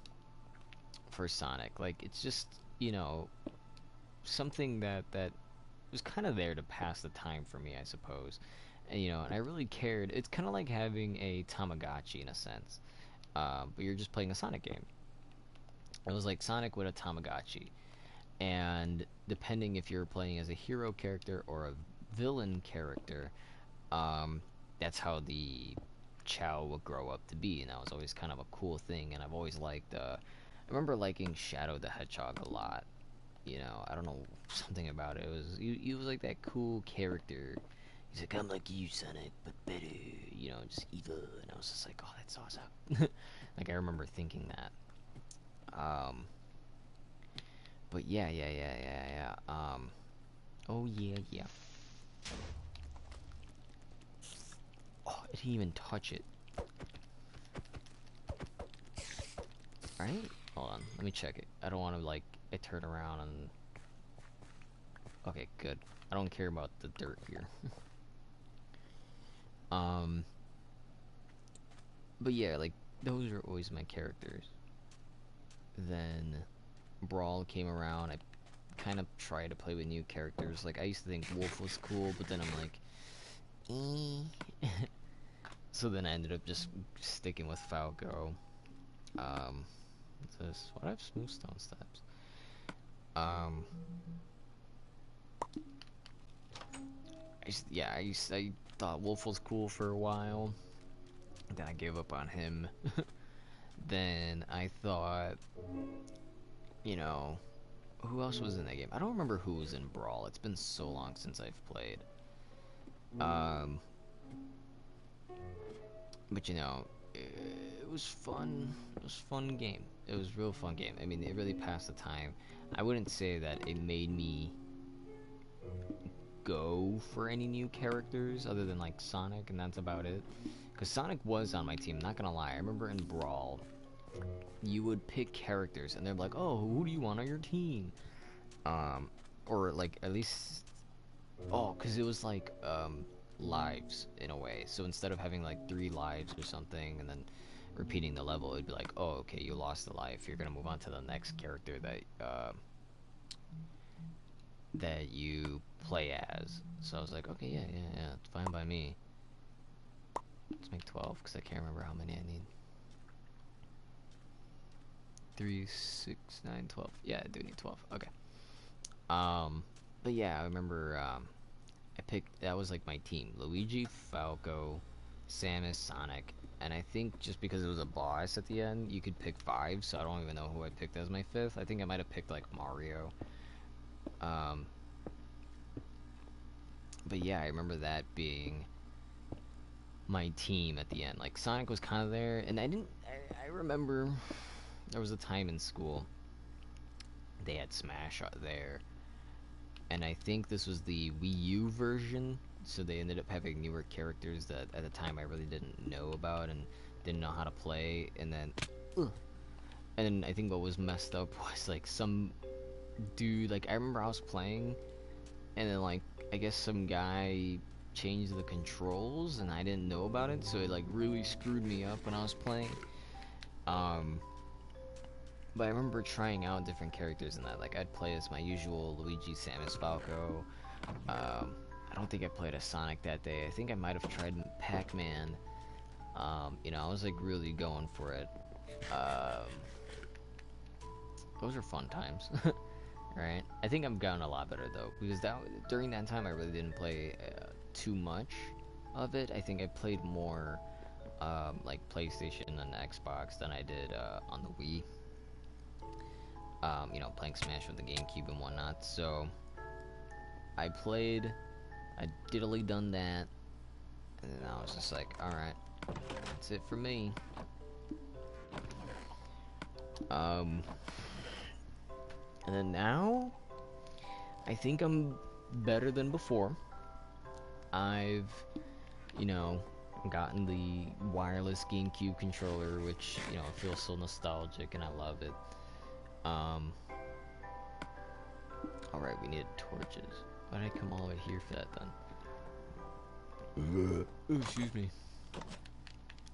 for Sonic, like it's just something that was kind of there to pass the time for me, I suppose. And and I really cared. It's kind of like having a Tamagotchi in a sense, but you're just playing a Sonic game. It was like Sonic with a Tamagotchi, and depending if you're playing as a hero character or a villain character, um, that's how the Chow will grow up to be, and that was always kind of a cool thing. And I've always liked. I remember liking Shadow the Hedgehog a lot. I don't know, something about it. It was he was like that cool character. He's like, I'm like you, Sonic, but better. Just evil. And I was just like, oh, that's awesome. Like I remember thinking that. Um, but yeah. Oh yeah, yeah. Oh, it didn't even touch it. All right, hold on. Let me check it. I don't want to like it turn around and. Okay, good. I don't care about the dirt here. um, but yeah, like those are always my characters. Then Brawl came around. I kind of tried to play with new characters. Like I used to think Wolf was cool, but then I'm like, so then I ended up just sticking with Falco. What's this? What? I have smooth stone steps. Um, I thought Wolf was cool for a while. Then I gave up on him. Then I thought, you know, who else was in that game? I don't remember who was in Brawl. It's been so long since I've played. Um, but it was fun. It was a fun game. It was a real fun game. I mean, it really passed the time. I wouldn't say that it made me go for any new characters other than like Sonic, and that's about it. Because Sonic was on my team, not gonna lie. I remember in Brawl, you would pick characters, and they're like, "Oh, who do you want on your team?" Or like at least, oh, because it was like lives in a way. So instead of having like 3 lives or something, and then repeating the level, it'd be like, "Oh, okay, you lost a life. You're gonna move on to the next character that you play as." So I was like, okay, yeah, it's fine by me. Let's make 12 because I can't remember how many I need. 3, 6, 9, 12. Yeah, I do need 12. Okay. But yeah, I remember I picked, that was like my team: Luigi, Falco, Samus, Sonic, and I think just because it was a boss at the end, you could pick 5. So I don't even know who I picked as my 5th. I think I might have picked like Mario. Um, but yeah, I remember that being my team at the end. Like Sonic was kind of there, and I remember there was a time in school they had Smash there, and I think this was the Wii U version. So they ended up having newer characters that at the time I really didn't know about and didn't know how to play. And then, and I think what was messed up was like some dude. Like I remember I was playing, and then like I guess some guy changed the controls and I didn't know about it, so it like really screwed me up when I was playing. Um, but I remember trying out different characters in that. Like I'd play as my usual Luigi, Samus, Falco. I don't think I played as Sonic that day. I think I might have tried Pac-Man. I was like really going for it. Um, those are fun times. Right? I think I've gotten a lot better though, because during that time I really didn't play too much of it. I think I played more like PlayStation and Xbox than I did on the Wii. You know, playing Smash with the GameCube and whatnot. So I diddly done that, and then I was just like, all right, that's it for me. Um, and then now I think I'm better than before. I've, you know, gotten the wireless GameCube controller, which, you know, feels so nostalgic and I love it. Alright, we needed torches. Why did I come all the way here for that then? Oh, excuse me.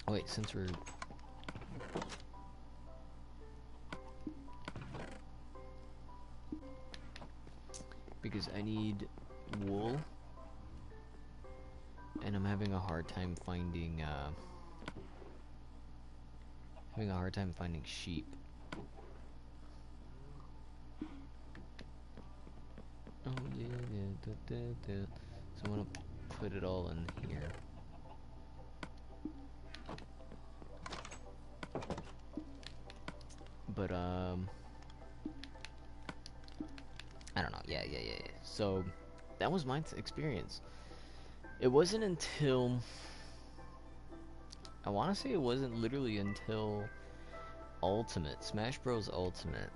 Oh, wait, since we're... Because I need wool. And I'm having a hard time finding, sheep. Oh yeah, so I'm gonna put it all in here. But I don't know. Yeah. So that was my experience. It wasn't until I want to say it wasn't literally until Ultimate Smash Bros. Ultimate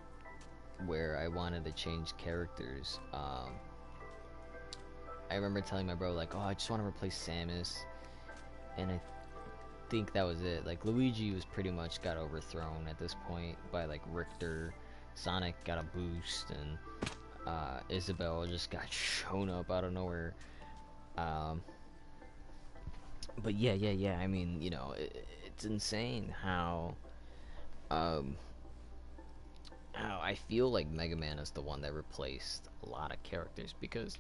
where I wanted to change characters. I remember telling my bro like, oh, I just want to replace Samus, and I think that was it. Like Luigi was pretty much got overthrown at this point by like Richter. Sonic got a boost, and Isabelle just got shown up out of nowhere. But yeah. I mean, you know, it's insane how I feel like Mega Man is the one that replaced a lot of characters, because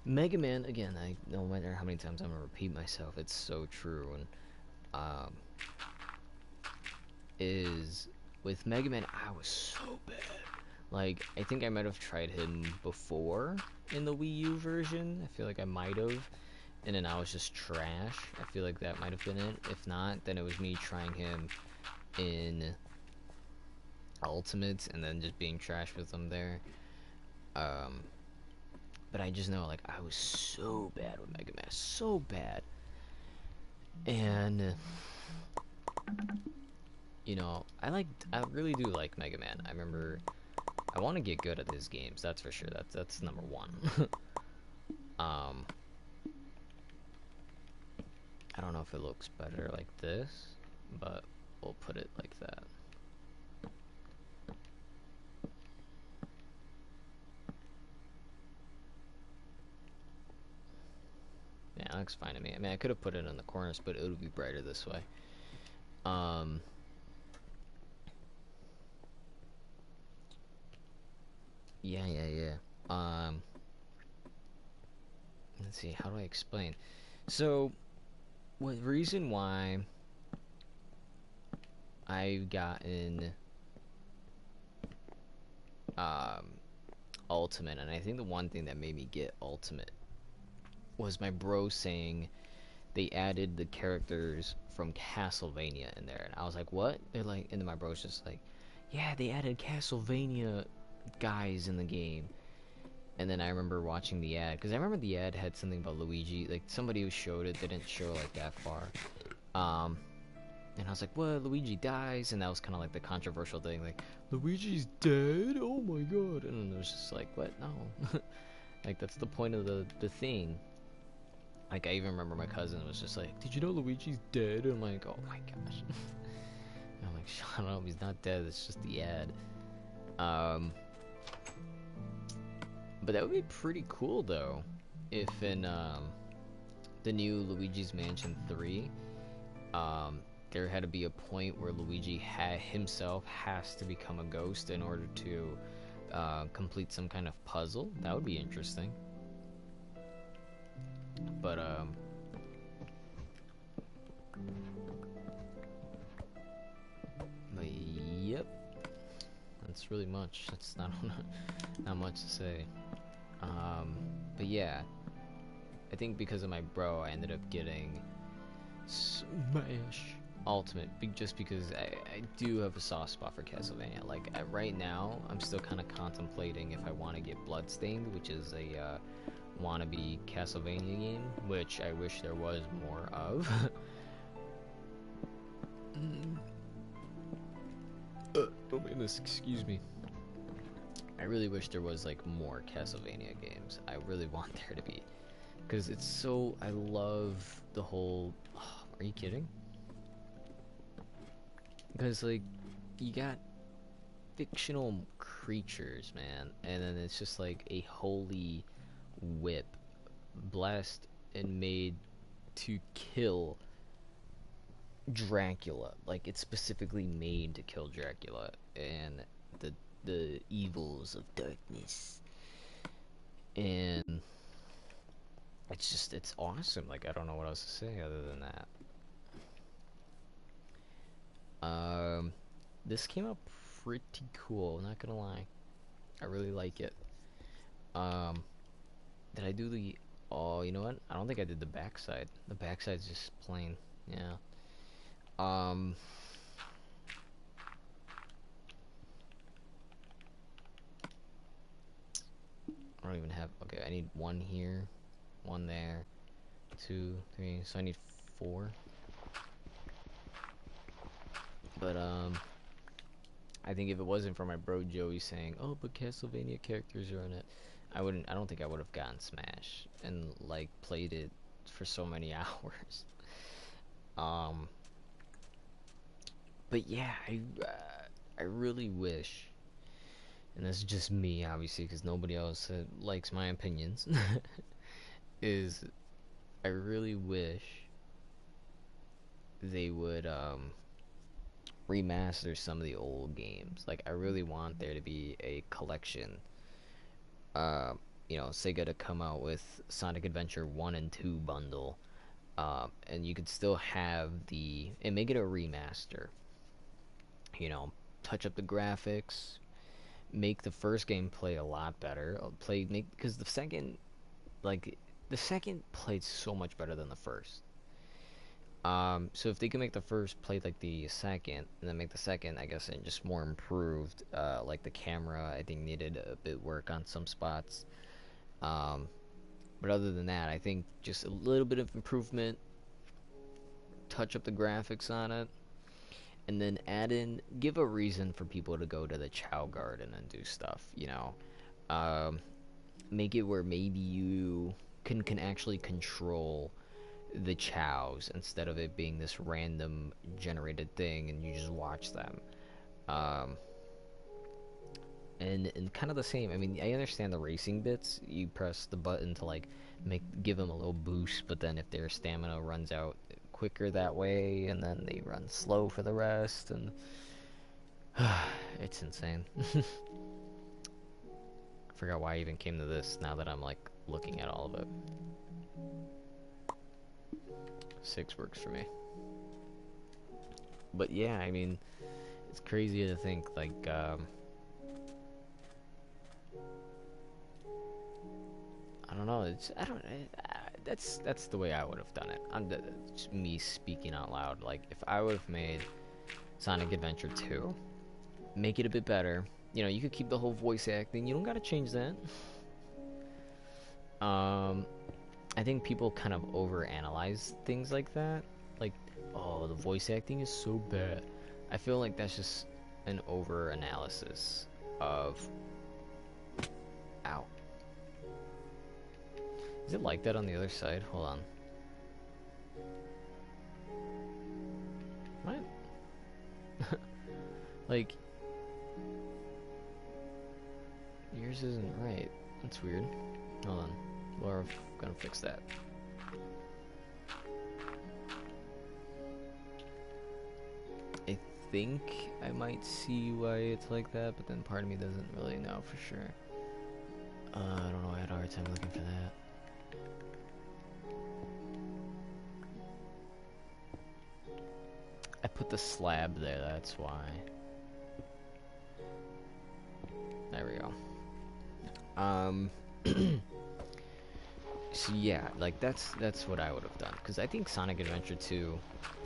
Mega Man, again, no matter how many times I'm gonna repeat myself, it's so true. And is with Mega Man, I was so bad. Like, I think I might have tried him before in the Wii U version. I feel like I might have. And then I was just trash. I feel like that might have been it. If not, then it was me trying him in Ultimate and then just being trash with him there. But I just know, like, I was so bad with Mega Man. So bad. And, you know, I really do like Mega Man. I remember, I want to get good at his games, that's for sure. That's number one. I don't know if it looks better like this, but we'll put it like that. Yeah, that looks fine to me. I mean, I could have put it in the corners, but it would be brighter this way. Yeah. Let's see, how do I explain? So, the reason why I've gotten Ultimate, and I think the one thing that made me get Ultimate was my bro saying they added the characters from Castlevania in there, and I was like, what? They're like, and then my bro's just like, yeah, they added Castlevania guys in the game. And then I remember watching the ad, because I remember the ad had something about Luigi, like somebody who showed it, they didn't show like that far. And I was like, what, Luigi dies? And that was kind of like the controversial thing, like, Luigi's dead? Oh my god. And it was just like, what? No. Like, that's the point of the thing. Like, I even remember my cousin was just like, did you know Luigi's dead? And I'm like, oh my gosh. And I'm like, shut up, he's not dead, it's just the ad. But that would be pretty cool, though, if in the new Luigi's Mansion 3, there had to be a point where Luigi himself has to become a ghost in order to complete some kind of puzzle. That would be interesting. But yep. That's really much. That's not not much to say. But yeah, I think because of my bro, I ended up getting Smash Ultimate, just because I do have a soft spot for Castlevania. Like, right now, I'm still kind of contemplating if I want to get Bloodstained, which is a wannabe Castlevania game, which I wish there was more of. Oh my goodness, excuse me. I really wish there was like more Castlevania games. I really want there to be, because it's so. I love the whole. Are you kidding? Because like, you got fictional creatures, man, and then it's just like a holy whip, blessed and made to kill Dracula. Like, it's specifically made to kill Dracula and the evils of darkness. And it's awesome. Like, I don't know what else to say other than that. This came out pretty cool, not gonna lie. I really like it. Um, did I do the... Oh, you know what? I don't think I did the backside. The backside's just plain. Yeah. Um... I don't even have... Okay, I need one here, one there, 2, 3, so I need 4. But, I think if it wasn't for my bro Joey saying, "Oh, but Castlevania characters are in it," I don't think I would have gotten Smash and like played it for so many hours. Um, but yeah, I really wish, and this is just me, obviously, because nobody else likes my opinions. Is I really wish they would remaster some of the old games. Like, I really want there to be a collection. Uh, Sega to come out with Sonic Adventure 1 and 2 bundle. And you could still have and make it a remaster. Touch up the graphics, make the first game play a lot better. Because the second played so much better than the first. So if they can make the first play like the second, and then make the second, I guess, and just more improved, like the camera, I think needed a bit work on some spots. But other than that, I think just a little bit of improvement, touch up the graphics on it, and then give a reason for people to go to the Chow Garden and do stuff. Make it where maybe you can actually control the chows instead of it being this random generated thing and you just watch them. Um, and kind of the same. I mean, I understand the racing bits. You press the button to like give them a little boost, but then if their stamina runs out quicker that way, and then they run slow for the rest, and it's insane. I forgot why I even came to this now that I'm like looking at all of it. 6 works for me. But yeah, I mean, it's crazy to think like I don't know. That's the way I would have done it. Just me speaking out loud. Like, if I would have made Sonic Adventure 2, make it a bit better. You could keep the whole voice acting. You don't gotta change that. I think people kind of overanalyze things like that. Like, oh, the voice acting is so bad. I feel like that's just an over-analysis of... Ow. Is it like that on the other side? Hold on. What? Like... Yours isn't right. That's weird. Hold on. We're gonna fix that. I think I might see why it's like that, but then part of me doesn't really know for sure. I don't know, I had a hard time looking for that. I put the slab there, that's why. There we go. So yeah, like that's what I would have done because I think Sonic Adventure 2,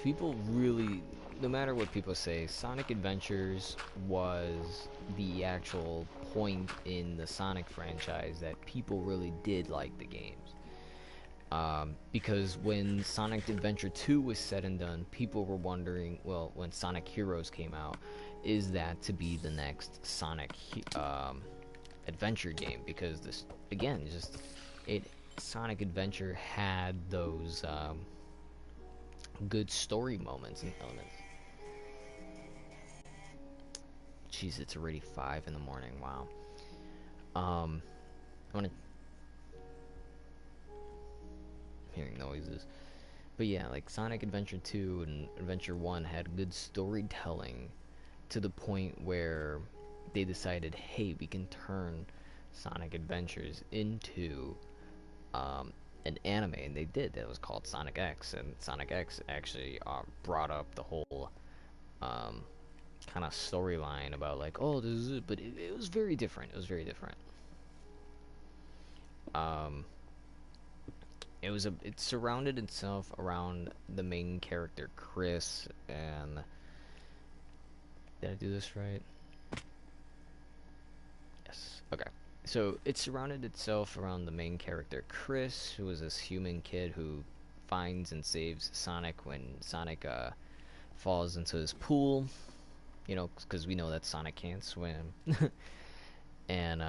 people really, no matter what people say, Sonic Adventures was the actual point in the Sonic franchise that people really did like the games. Because when Sonic Adventure 2 was said and done, people were wondering, well, when Sonic Heroes came out, is that to be the next Sonic adventure game? Because this, again, just it Sonic Adventure had those good story moments and elements. Jeez, it's already 5 in the morning. Wow. Um, I'm gonna hearing noises. But yeah, like Sonic Adventure 2 and Adventure 1 had good storytelling to the point where they decided, hey, we can turn Sonic Adventures into an anime, and they did. That was called Sonic X, and Sonic X actually brought up the whole um, kind of storyline about like, oh, this is it, but it was very different. It was very different. Um, it surrounded itself around the main character Chris, and did I do this right? Yes. Okay. So it surrounded itself around the main character Chris, who was this human kid who finds and saves Sonic when Sonic falls into his pool. You know, because we know that Sonic can't swim, and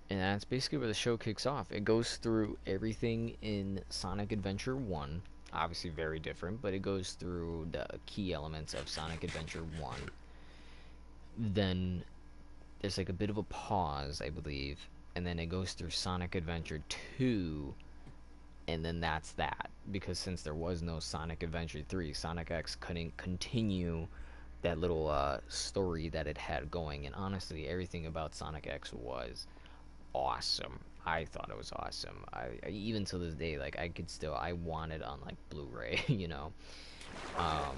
that's basically where the show kicks off. It goes through everything in Sonic Adventure 1. Obviously, very different, but it goes through the key elements of Sonic Adventure 1. Then there's like a bit of a pause, I believe, and then it goes through Sonic Adventure 2, and then that's that. Because since there was no Sonic Adventure 3, Sonic X couldn't continue that little story that it had going. And honestly, everything about Sonic X was awesome. I thought it was awesome. Even to this day, like I want it on like Blu-ray, you know, um,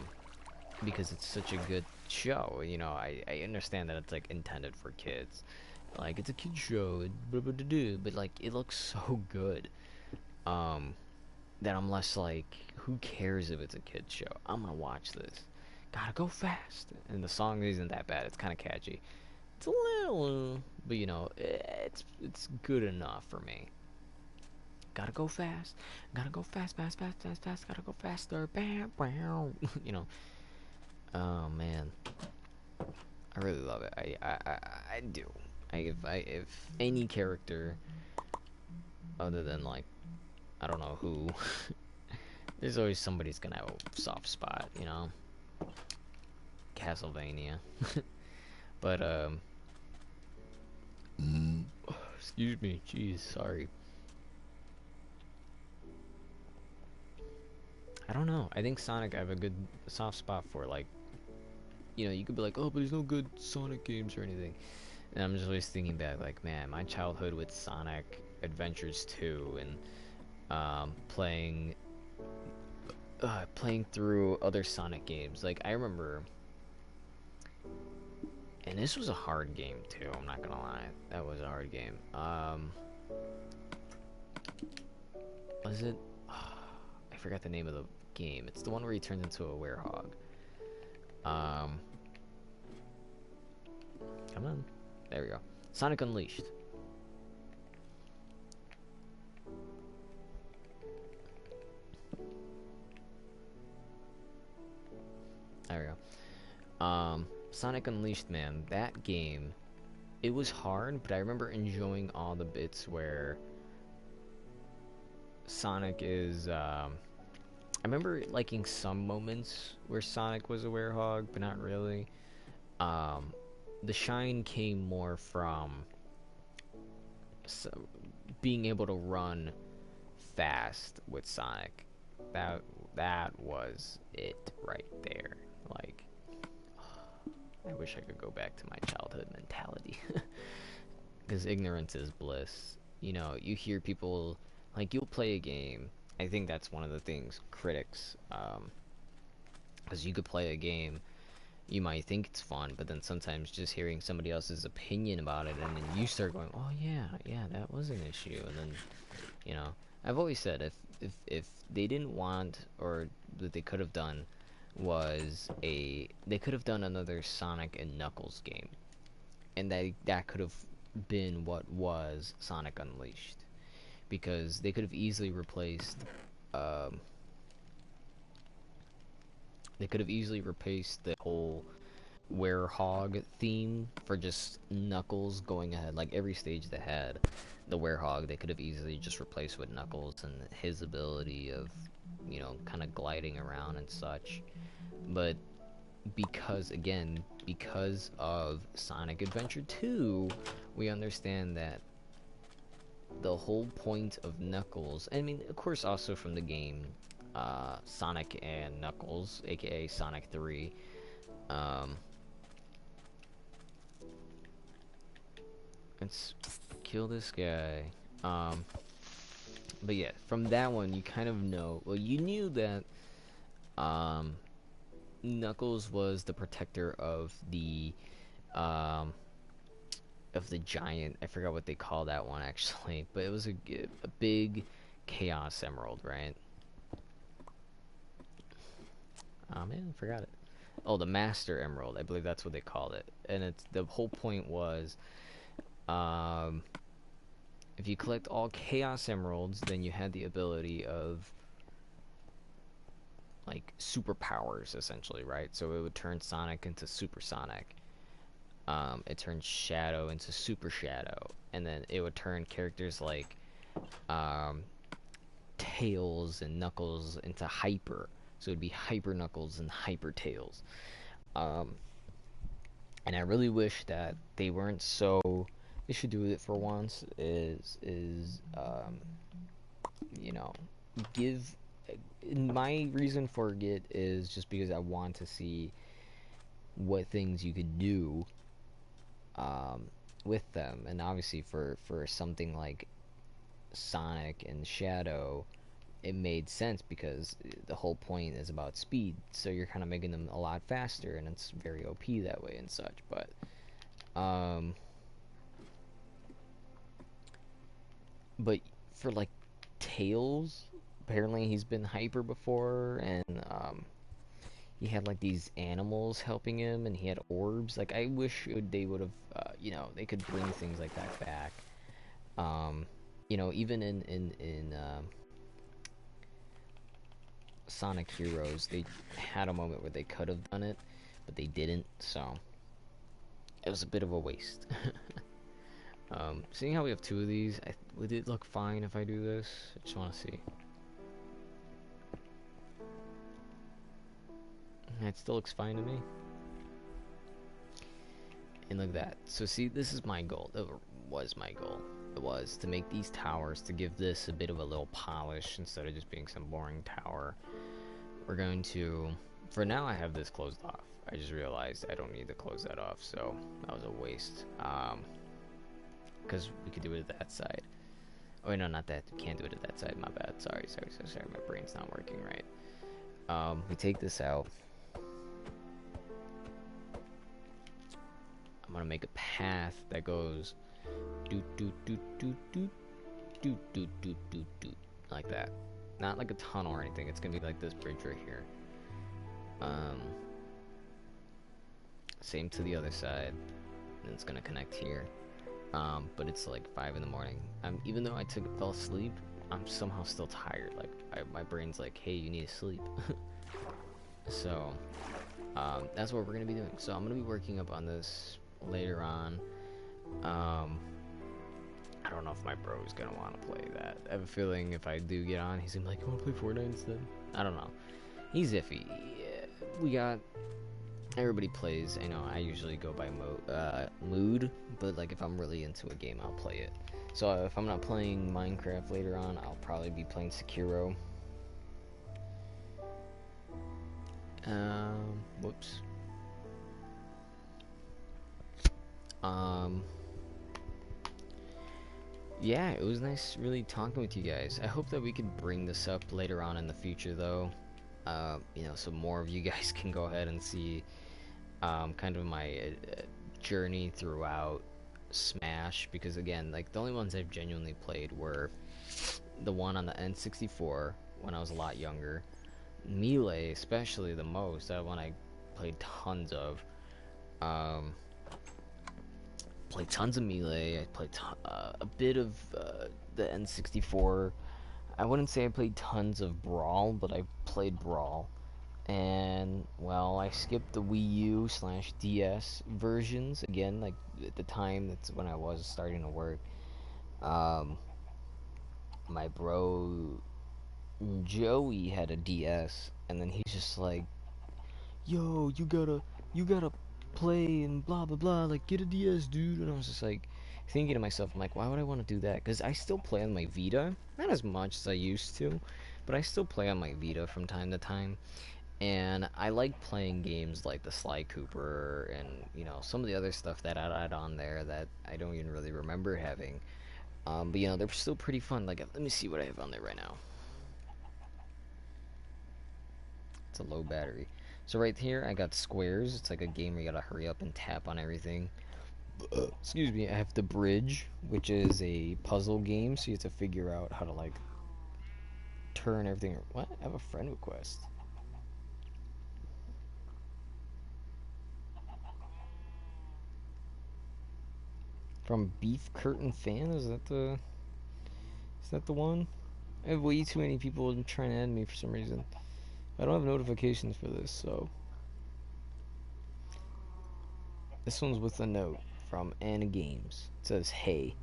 because it's such a good show. You know, I understand that it's like intended for kids, like it's a kid show, but like it looks so good. Um, that I'm less like, who cares if it's a kid show? I'm gonna watch this. Gotta go fast, and the song isn't that bad. It's kind of catchy. It's a little, but you know, it's good enough for me. Gotta go fast. Gotta go fast, fast, fast, fast, fast. Gotta go faster. Bam, bam. You know. Oh man, I really love it. I do. If any character other than like I don't know who, there's always somebody's gonna have a soft spot. You know. Castlevania. But excuse me. Jeez, sorry. I don't know. I think Sonic I have a good soft spot for like, you know, you could be like, oh, but there's no good Sonic games or anything. And I'm just always thinking back, like, man, my childhood with Sonic Adventures 2 and playing through other Sonic games. Like, I remember, and this was a hard game too. I'm not gonna lie, that was a hard game. Was it? I forgot the name of the game. It's the one where he turns into a werehog. Um, Come on. There we go. Sonic Unleashed. There we go. Sonic Unleashed, man. That game, it was hard, but I remember enjoying all the bits where Sonic is, I remember liking some moments where Sonic was a werehog, but not really. Um, the shine came more from so, being able to run fast with Sonic. That that was it right there. Like, I wish I could go back to my childhood mentality. Because ignorance is bliss. You know, you hear people, like, you'll play a game. I think that's one of the things critics Because you could play a game, you might think it's fun, but then sometimes just hearing somebody else's opinion about it, and then you start going, oh yeah, yeah, that was an issue, and then, you know, I've always said if they didn't want, or that they could have done, they could have done another Sonic and Knuckles game, and that could have been what was Sonic Unleashed, because they could have easily replaced, um, the whole werehog theme for just Knuckles going ahead. Like every stage that had the werehog, they could have easily just replaced with Knuckles and his ability of, kind of gliding around and such. But because of Sonic Adventure 2, we understand that the whole point of Knuckles, I mean, of course, also from the game, Sonic and Knuckles, aka Sonic 3, um, let's kill this guy. But yeah, from that one, you kind of know. Well, you knew that Knuckles was the protector um, of the giant. I forgot what they call that one actually, but it was a big Chaos Emerald, right? Oh man, I forgot it. Oh, the Master Emerald. I believe that's what they called it. And it's the whole point was, um, if you collect all Chaos Emeralds, then you had the ability of like superpowers essentially, right? So it would turn Sonic into Super Sonic. It turned Shadow into Super Shadow, and then it would turn characters like um, Tails and Knuckles into Hyper. So it'd be Hyper Knuckles and Hyper Tails. Um, and I really wish that they weren't so. They should do it for once. You know, give. My reason for it is just because I want to see what things you could do um, with them, and obviously for something like Sonic and Shadow, it made sense because the whole point is about speed. So you're kind of making them a lot faster, and it's very OP that way and such. Um, but for like Tails, apparently he's been hyper before, and he had like these animals helping him, and he had orbs. Like I wish they would have, they could bring things like that back. Um, even in Sonic Heroes, they had a moment where they could have done it, but they didn't. So it was a bit of a waste. Seeing how we have two of these, would it look fine if I do this? I just want to see. It still looks fine to me. And look at that. So see, this is my goal. It was my goal. It was to make these towers, to give this a bit of a little polish instead of just being some boring tower. We're going to, for now I have this closed off. I just realized I don't need to close that off, so that was a waste. Because we could do it at that side. Oh wait, no, not that. We can't do it at that side. My bad. Sorry. My brain's not working right. We take this out. I'm gonna make a path that goes doot doot doot doot doot doot doot doot doot doot like that. Not like a tunnel or anything. It's gonna be like this bridge right here. Same to the other side. And it's gonna connect here. But it's like 5 in the morning. Even though I fell asleep, I'm somehow still tired. Like my brain's like, hey, you need to sleep. So that's what we're gonna be doing. So I'm gonna be working up on this later on. I don't know if my bro is gonna want to play that. I have a feeling if I do get on, he's gonna be like, you wanna play Fortnite instead? I don't know. He's iffy. Yeah, everybody plays. I know I usually go by mood, but like if I'm really into a game, I'll play it. So if I'm not playing Minecraft later on, I'll probably be playing Sekiro. Whoops. Yeah, it was nice really talking with you guys. I hope that we could bring this up later on in the future though. So more of you guys can go ahead and see kind of my journey throughout Smash, because again, like the only ones I've genuinely played were the one on the N64 when I was a lot younger, Melee especially the most. That one I played tons of. Um, Played tons of Melee. I played a bit of the N64. I wouldn't say I played tons of Brawl, but I played Brawl. And well, I skipped the Wii U slash DS versions again. Like at the time, that's when I was starting to work. Um, my bro Joey had a DS, and then he's just like, "Yo, you gotta play and blah blah blah. Like, get a DS, dude." And I was just like, thinking to myself, I'm like, why would I want to do that? Because I still play on my Vita, not as much as I used to, but I still play on my Vita from time to time. And I like playing games like the Sly Cooper and some of the other stuff that I had on there that I don't even really remember having. But they're still pretty fun. Like, let me see what I have on there right now. It's a low battery. So right here, I got Squares. It's like a game where you gotta hurry up and tap on everything. Excuse me. I have The Bridge, which is a puzzle game, so you have to figure out how to like turn everything. What? I have a friend request from Beef Curtain Fan. Is that the one? I have way too many people trying to add me for some reason. I don't have notifications for this, so this one's with a note from Anna Games. It says, "Hey,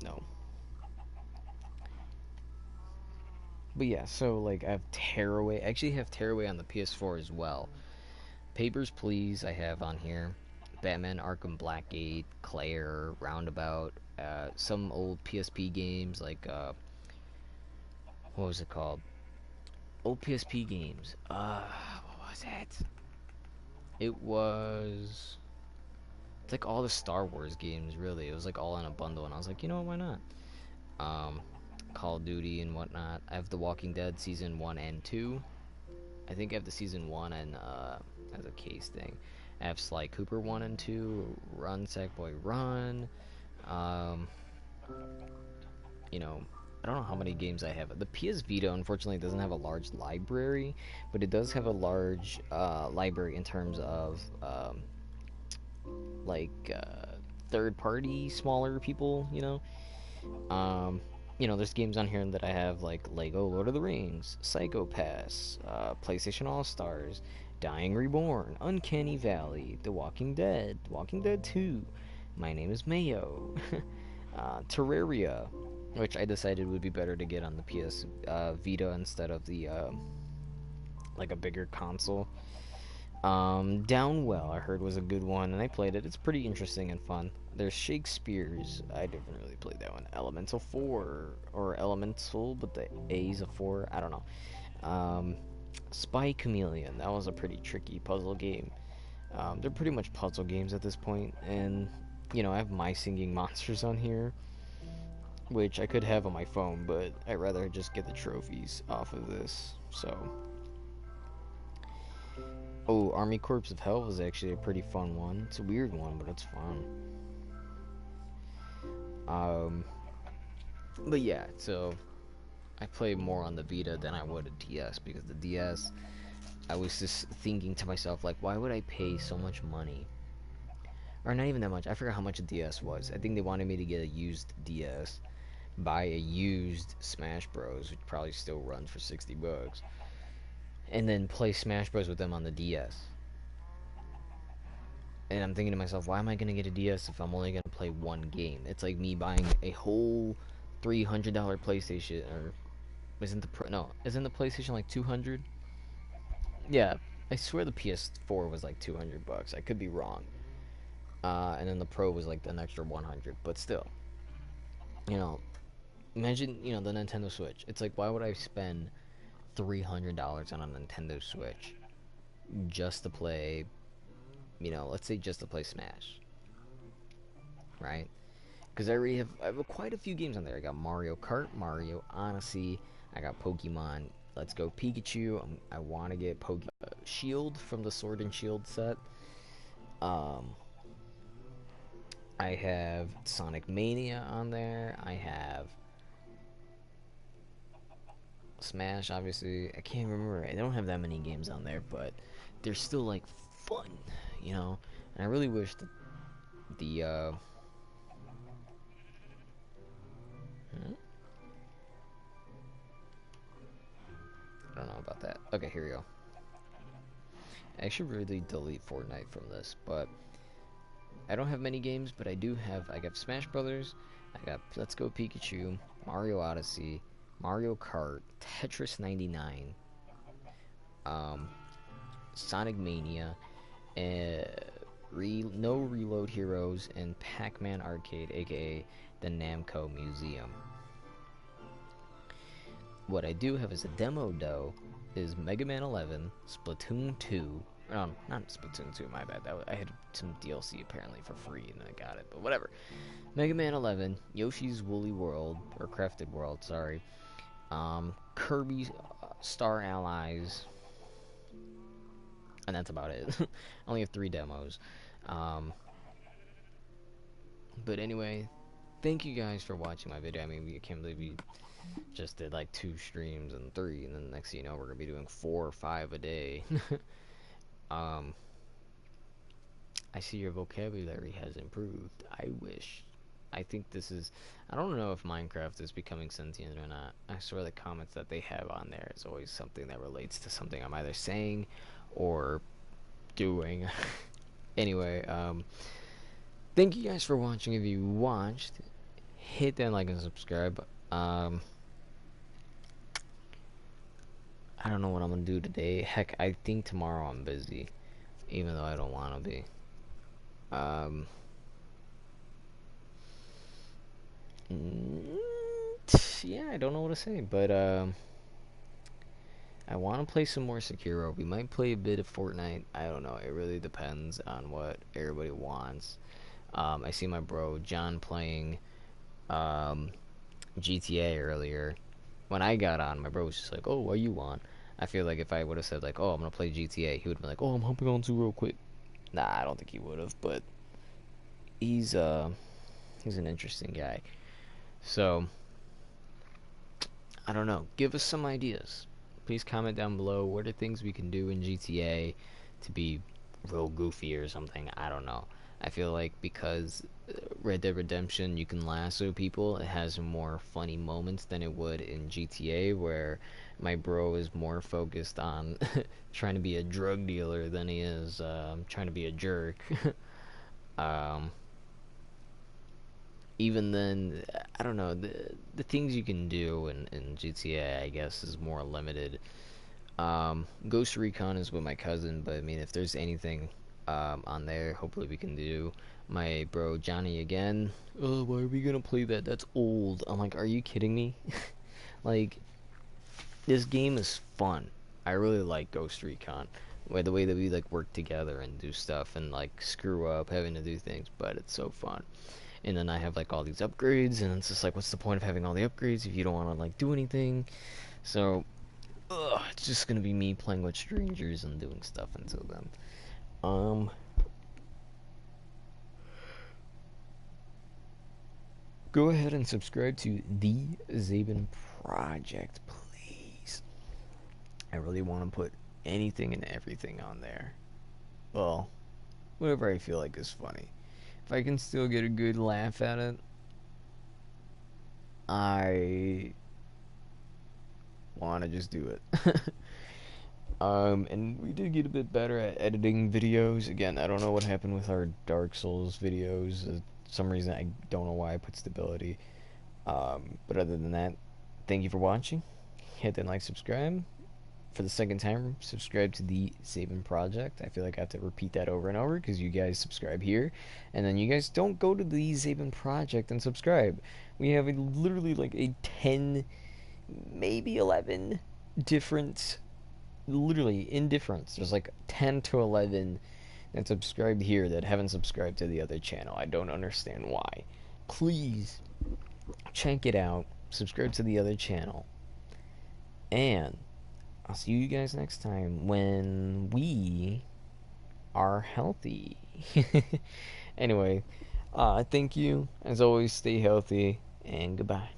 no." But yeah, so like I have Tearaway. I actually have Tearaway on the PS4 as well. Papers, Please, I have on here. Batman Arkham Blackgate, Claire, Roundabout, some old PSP games like what was it called? Old PSP games. What was it? It was it's like all the Star Wars games, really. It was like all in a bundle, and I was like, why not? Um, Call of Duty and whatnot. I have The Walking Dead season 1 and 2. I think I have the season 1 and as a case thing. I have Sly Cooper 1 and 2, Run Sackboy Run. Um, you know, I don't know how many games I have. The PS Vita unfortunately doesn't have a large library, but it does have a large library in terms of like third party smaller people. Um, there's games on here that I have like Lego Lord of the Rings, Psycho Pass, PlayStation All Stars, Dying Reborn, Uncanny Valley, The Walking Dead, Walking Dead 2, My Name is Mayo, Terraria, which I decided would be better to get on the PS Vita instead of the like a bigger console. Downwell, I heard was a good one, and I played it. It's pretty interesting and fun. There's Shakespeare's. I didn't really play that one. Elemental 4 or Elemental, but the A's a 4. I don't know. Spy Chameleon. That was a pretty tricky puzzle game. They're pretty much puzzle games at this point, and I have My Singing Monsters on here, which I could have on my phone, but I'd rather just get the trophies off of this. So oh, Army Corps of Hell was actually a pretty fun one. It's a weird one, but it's fun. Um, but yeah, so I play more on the Vita than I would a DS, because the DS, I was just thinking to myself, like, why would I pay so much money? Or not even that much. I forgot how much a DS was. I think they wanted me to get a used DS, buy a used Smash Bros, which probably still runs for $60, and then play Smash Bros with them on the DS. And I'm thinking to myself, why am I gonna get a DS if I'm only gonna play one game? It's like me buying a whole $300 PlayStation, or isn't the PlayStation like 200? Yeah, I swear the PS4 was like $200. I could be wrong. And then the Pro was like an extra 100, but still, you know, imagine the Nintendo Switch. It's like, why would I spend $300 on a Nintendo Switch just to play, let's say just to play Smash, right? Because I have quite a few games on there. I got Mario Kart, Mario Odyssey. I got Pokemon Let's Go Pikachu. I want to get Shield from the Sword and Shield set. I have Sonic Mania on there. I have Smash, obviously. I can't remember. I don't have that many games on there, but they're still like fun, you know. And I really wish that the I don't know about that. Okay, here we go. I should really delete Fortnite from this, but I don't have many games, but I got Smash Brothers, I got Let's Go Pikachu, Mario Odyssey, Mario Kart, Tetris 99, Sonic Mania, No Reload Heroes, and Pac-Man Arcade, aka the Namco Museum. What I do have as a demo, though, is Mega Man 11, Splatoon 2. Not Splatoon 2, my bad. I had some DLC apparently for free and I got it, but whatever. Mega Man 11, Yoshi's Woolly World, or Crafted World, sorry. Kirby Star Allies, and that's about it. I only have 3 demos. But anyway, thank you guys for watching my video. I mean, I can't believe we just did like 2 streams and 3, and then next thing you know, we're gonna be doing 4 or 5 a day. I see your vocabulary has improved. I think this is, I don't know if Minecraft is becoming sentient or not. I swear the comments that they have on there is always something that relates to something I'm either saying or doing. Anyway, thank you guys for watching. If you watched, hit that like and subscribe. I don't know what I'm gonna do today. Heck, I think tomorrow I'm busy, even though I don't want to be. Yeah, I don't know what to say, but I want to play some more Sekiro. We might play a bit of Fortnite. I don't know. It really depends on what everybody wants. I see my bro John playing GTA earlier. When I got on, my bro was just like, "Oh, what are you on?" I feel like if I would have said like, "Oh, I'm gonna play GTA," he would have been like, "Oh, I'm hopping on to real quick." Nah, I don't think he would have, but he's an interesting guy. So I don't know. Give us some ideas. Please comment down below. What are things we can do in GTA to be real goofy or something? I don't know. I feel like because Red Dead Redemption, you can lasso people, it has more funny moments than it would in GTA, where my bro is more focused on trying to be a drug dealer than he is trying to be a jerk. Even then, I don't know, the things you can do in GTA, I guess, is more limited. Ghost Recon is with my cousin, but I mean, if there's anything on there, hopefully we can do. My bro Johnny again. Oh, why are we gonna play that? That's old. I'm like, are you kidding me? Like, this game is fun. I really like Ghost Recon. The way that we like work together and do stuff and like screw up having to do things, but it's so fun. And then I have like all these upgrades, and it's just like, what's the point of having all the upgrades if you don't want to like do anything? So it's just gonna be me playing with strangers and doing stuff until then. Go ahead and subscribe to the Zaben Project, please. I really want to put anything and everything on there. Well, whatever I feel like is funny. If I can still get a good laugh at it, I want to just do it. And we did get a bit better at editing videos. Again, I don't know what happened with our Dark Souls videos. Some reason I don't know why I put stability. But other than that, thank you for watching. Hit that like, subscribe. For the second time, subscribe to the Zaben Project. I feel like I have to repeat that over and over because you guys subscribe here, and then you guys don't go to the Zaben Project and subscribe. We have literally like a 10, maybe 11 different, literally indifference. There's like 10 to 11 that subscribed here that haven't subscribed to the other channel. I don't understand why. Please check it out. Subscribe to the other channel. And I'll see you guys next time when we are healthy. Anyway, thank you. As always, stay healthy and goodbye.